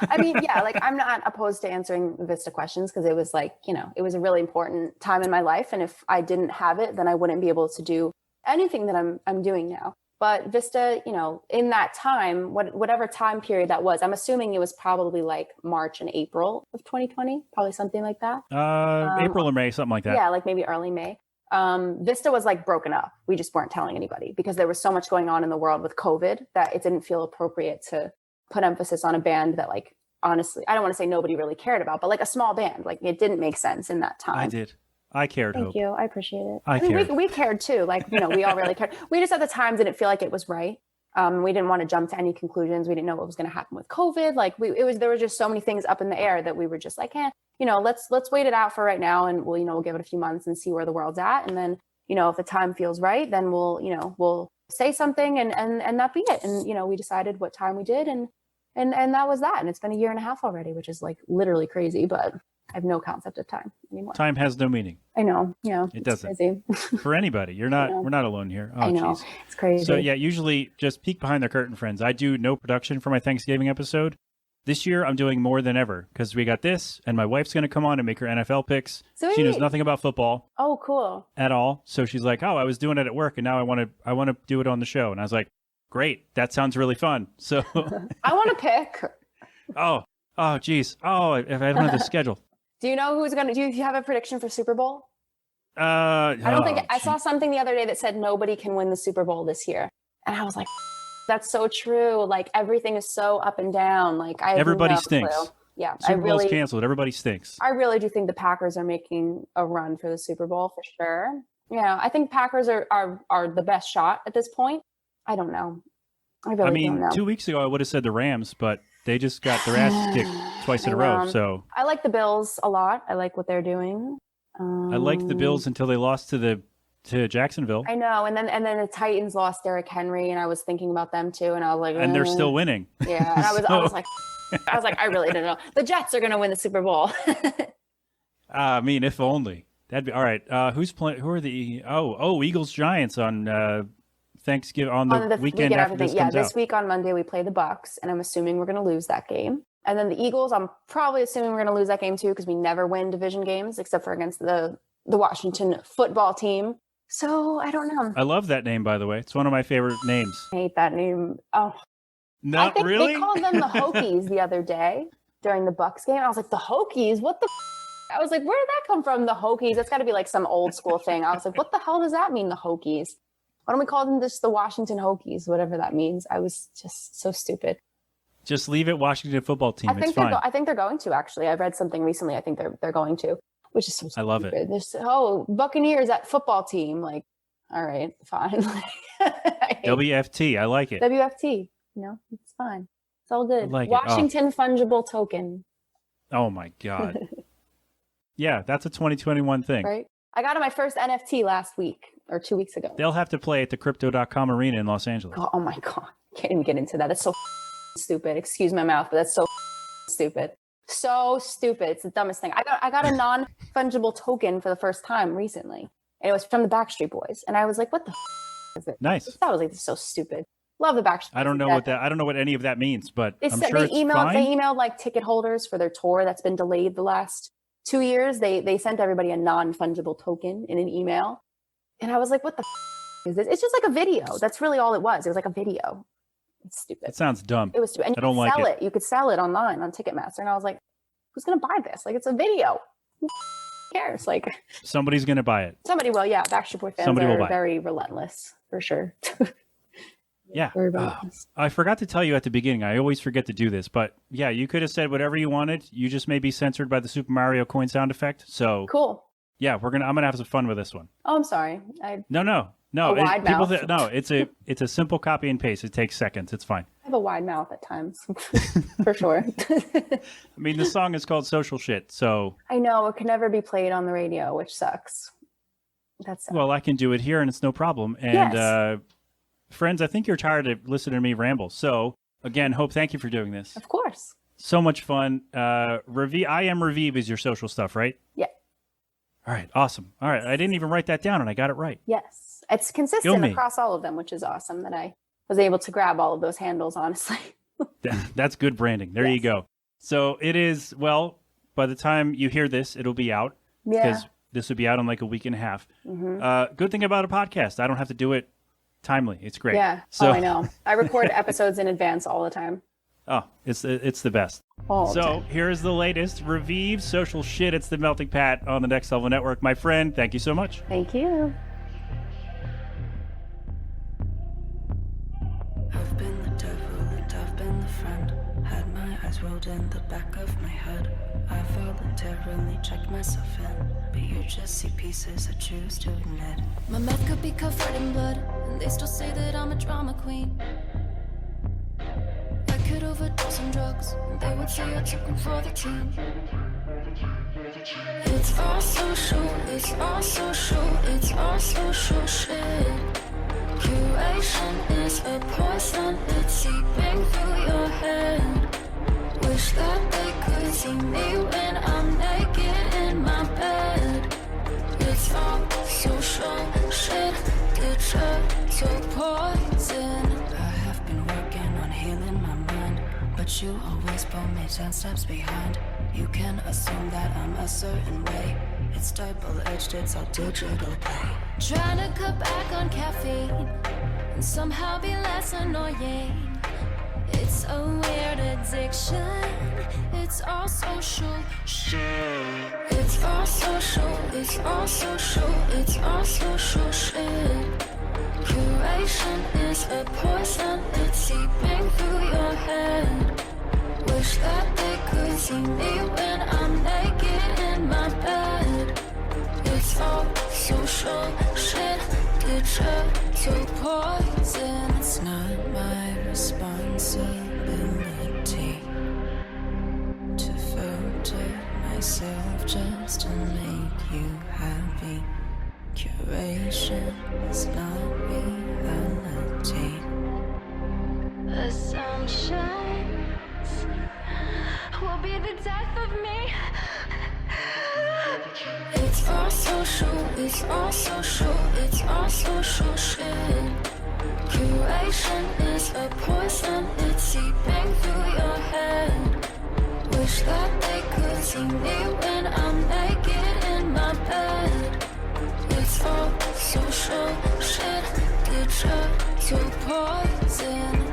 S1: I mean, yeah, like I'm not opposed to answering Vista questions because it was like, you know, it was a really important time in my life. And if I didn't have it, then I wouldn't be able to do anything that I'm doing now. But Vista, you know, in that time, whatever time period that was, I'm assuming it was probably like March and April of 2020, probably something like that.
S2: April or May, something like that.
S1: Yeah, like maybe early May. Vista was like broken up. We just weren't telling anybody because there was so much going on in the world with COVID that it didn't feel appropriate to put emphasis on a band that like, honestly, I don't want to say nobody really cared about, but like a small band, like it didn't make sense in that time.
S2: I did. I cared.
S1: Thank you. I appreciate it.
S2: I cared.
S1: We cared too. Like, you know, we all really cared. We just at the time didn't feel like it was right. We didn't want to jump to any conclusions. We didn't know what was going to happen with COVID. Like there were just so many things up in the air that we were just like, you know, let's wait it out for right now. And we'll give it a few months and see where the world's at. And then, you know, if the time feels right, then we'll say something and that be it. And, you know, we decided what time we did and that was that. And it's been a year and a half already, which is like literally crazy, but I have no concept of time anymore.
S2: Time has no meaning.
S1: I know. You know,
S2: it doesn't.
S1: Crazy.
S2: For anybody. We're not alone here. Oh,
S1: I know.
S2: Geez.
S1: It's crazy.
S2: So yeah, usually just peek behind the curtain, friends. I do no production for my Thanksgiving episode. This year I'm doing more than ever because we got this and my wife's going to come on and make her NFL picks.
S1: Sweet.
S2: She knows nothing about football.
S1: Oh, cool.
S2: At all. So she's like, oh, I was doing it at work and now I want to do it on the show. And I was like, great. That sounds really fun. So
S1: I want to pick.
S2: Oh, geez. Oh, if I don't have the schedule.
S1: Do you know who's going to do? You have a prediction for Super Bowl? I don't think I saw something the other day that said nobody can win the Super Bowl this year. And I was like, that's so true. Like everything is so up and down. Like
S2: everybody stinks.
S1: Clue. Yeah.
S2: Super Bowl's canceled. Everybody stinks.
S1: I really do think the Packers are making a run for the Super Bowl for sure. Yeah. I think Packers are the best shot at this point. I don't know. I really don't know.
S2: 2 weeks ago I would have said the Rams, but they just got their asses kicked twice in a row. So
S1: I like the Bills a lot. I like what they're doing.
S2: I liked the Bills until they lost to Jacksonville.
S1: I know, and then the Titans lost Derrick Henry, and I was thinking about them too, and I was like,
S2: and they're still winning.
S1: Yeah, and I was like, I really don't know. The Jets are going to win the Super Bowl.
S2: I mean, if only. That'd be all right. Who's playing? Who are the Eagles Giants on Thanksgiving on the weekend after this comes out.
S1: This week on Monday we play the Bucks, and I'm assuming we're going to lose that game. And then the Eagles, I'm probably assuming we're going to lose that game too, because we never win division games except for against the Washington football team. So I don't know.
S2: I love that name, by the way. It's one of my favorite names.
S1: I hate that name. Oh,
S2: not really.
S1: They called them the Hokies the other day during the Bucks game. I was like, the Hokies? What the? I was like, where did that come from? The Hokies? That's got to be like some old school thing. I was like, what the hell does that mean? The Hokies? Why don't we call them just the Washington Hokies? Whatever that means. I was just so stupid.
S2: Just leave it Washington football team.
S1: I think they're going to, actually. I read something recently. I think they're going to, which is so stupid.
S2: I love it.
S1: Buccaneers, that football team. Like, all right, fine.
S2: WFT. I like it.
S1: WFT. It's fine. It's all good. Washington fungible token.
S2: Oh my God. Yeah, that's a 2021 thing.
S1: Right. I got my first NFT last week or 2 weeks ago.
S2: They'll have to play at the Crypto.com arena in Los Angeles.
S1: Oh my God. Can't even get into that. That's so stupid. Excuse my mouth, but that's so stupid. So stupid. It's the dumbest thing. I got a non-fungible token for the first time recently, and it was from the Backstreet Boys, and I was like, "What the is it?"
S2: Nice.
S1: I was like, "This is so stupid." Love the Backstreet Boys.
S2: I don't know what any of that means, but I'm sure it's fine.
S1: They emailed like ticket holders for their tour that's been delayed the last 2 years. They sent everybody a non-fungible token in an email, and I was like, "What the is this?" It's just like a video. That's really all it was. It was like a video. It's stupid.
S2: It sounds dumb.
S1: It was stupid. And you could sell it. You could sell it online on Ticketmaster. And I was like, who's going to buy this? Like, it's a video. Who cares? Like,
S2: somebody's going to buy it.
S1: Somebody will, yeah. Backstreet Boy fans are very relentless, for sure.
S2: Yeah.
S1: Very relentless.
S2: I forgot to tell you at the beginning. I always forget to do this. But yeah, you could have said whatever you wanted. You just may be censored by the Super Mario coin sound effect. So
S1: cool.
S2: Yeah, I'm gonna have some fun with this one.
S1: Oh, I'm sorry.
S2: No.
S1: Wide mouth.
S2: It's a simple copy and paste. It takes seconds. It's fine.
S1: I have a wide mouth at times, for sure.
S2: I mean, the song is called Social Shit, so...
S1: I know. It can never be played on the radio, which sucks. That's sad.
S2: Well, I can do it here, and it's no problem. And,
S1: yes.
S2: Friends, I think you're tired of listening to me ramble. So, again, Hope, thank you for doing this.
S1: Of course.
S2: So much fun. I am RAVIVE is your social stuff, right?
S1: Yeah.
S2: All right, awesome. All right, I didn't even write that down, and I got it right.
S1: Yes. It's consistent across all of them, which is awesome that I was able to grab all of those handles, honestly.
S2: That's good branding. There you go. So it is, well, by the time you hear this, it'll be out.
S1: Yeah.
S2: Because this will be out in like a week and a half. Mm-hmm. Good thing about a podcast, I don't have to do it timely. It's great.
S1: Yeah.
S2: So,
S1: I know. I record episodes in advance all the time.
S2: Oh, it's the best. So here's the latest. RAVIVE, Social Shit. It's the Melting Pat on the Next Level Network. My friend, thank you so much.
S1: Thank you.
S4: I've been the devil and I've been the friend. Had my eyes rolled in the back of my head. I voluntarily checked myself in, but you just see pieces I choose to admit.
S5: My mouth could be covered in blood, and they still say that I'm a drama queen. I could overdose on drugs, and they would say I took them for the team. It's all social, it's all social, it's all social shit. Curation is a poison, it's seeping through your head. Wish that they could see me when I'm naked in my bed. It's all social shit, digital poison.
S4: I have been working on healing my mind, but you always pull me 10 steps behind. You can assume that I'm a certain way. It's double-edged, it's all digital play.
S5: Trying to cut back on caffeine and somehow be less annoying. It's a weird addiction. It's it's all social shit. It's all social, it's all social, it's all social shit. Curation is a poison, it's seeping through your head. Wish that they could see me when I'm naked in my bed. It's all social shit, digital poison. It's not my responsibility to filter myself just to make you happy. Curation is not reality. Assumptions will be the death of me. It's all social, it's all social, it's all social shit. Curation is a poison, it's seeping through your head. Wish that they could see me when I'm naked in my bed. It's all social shit, digital poison.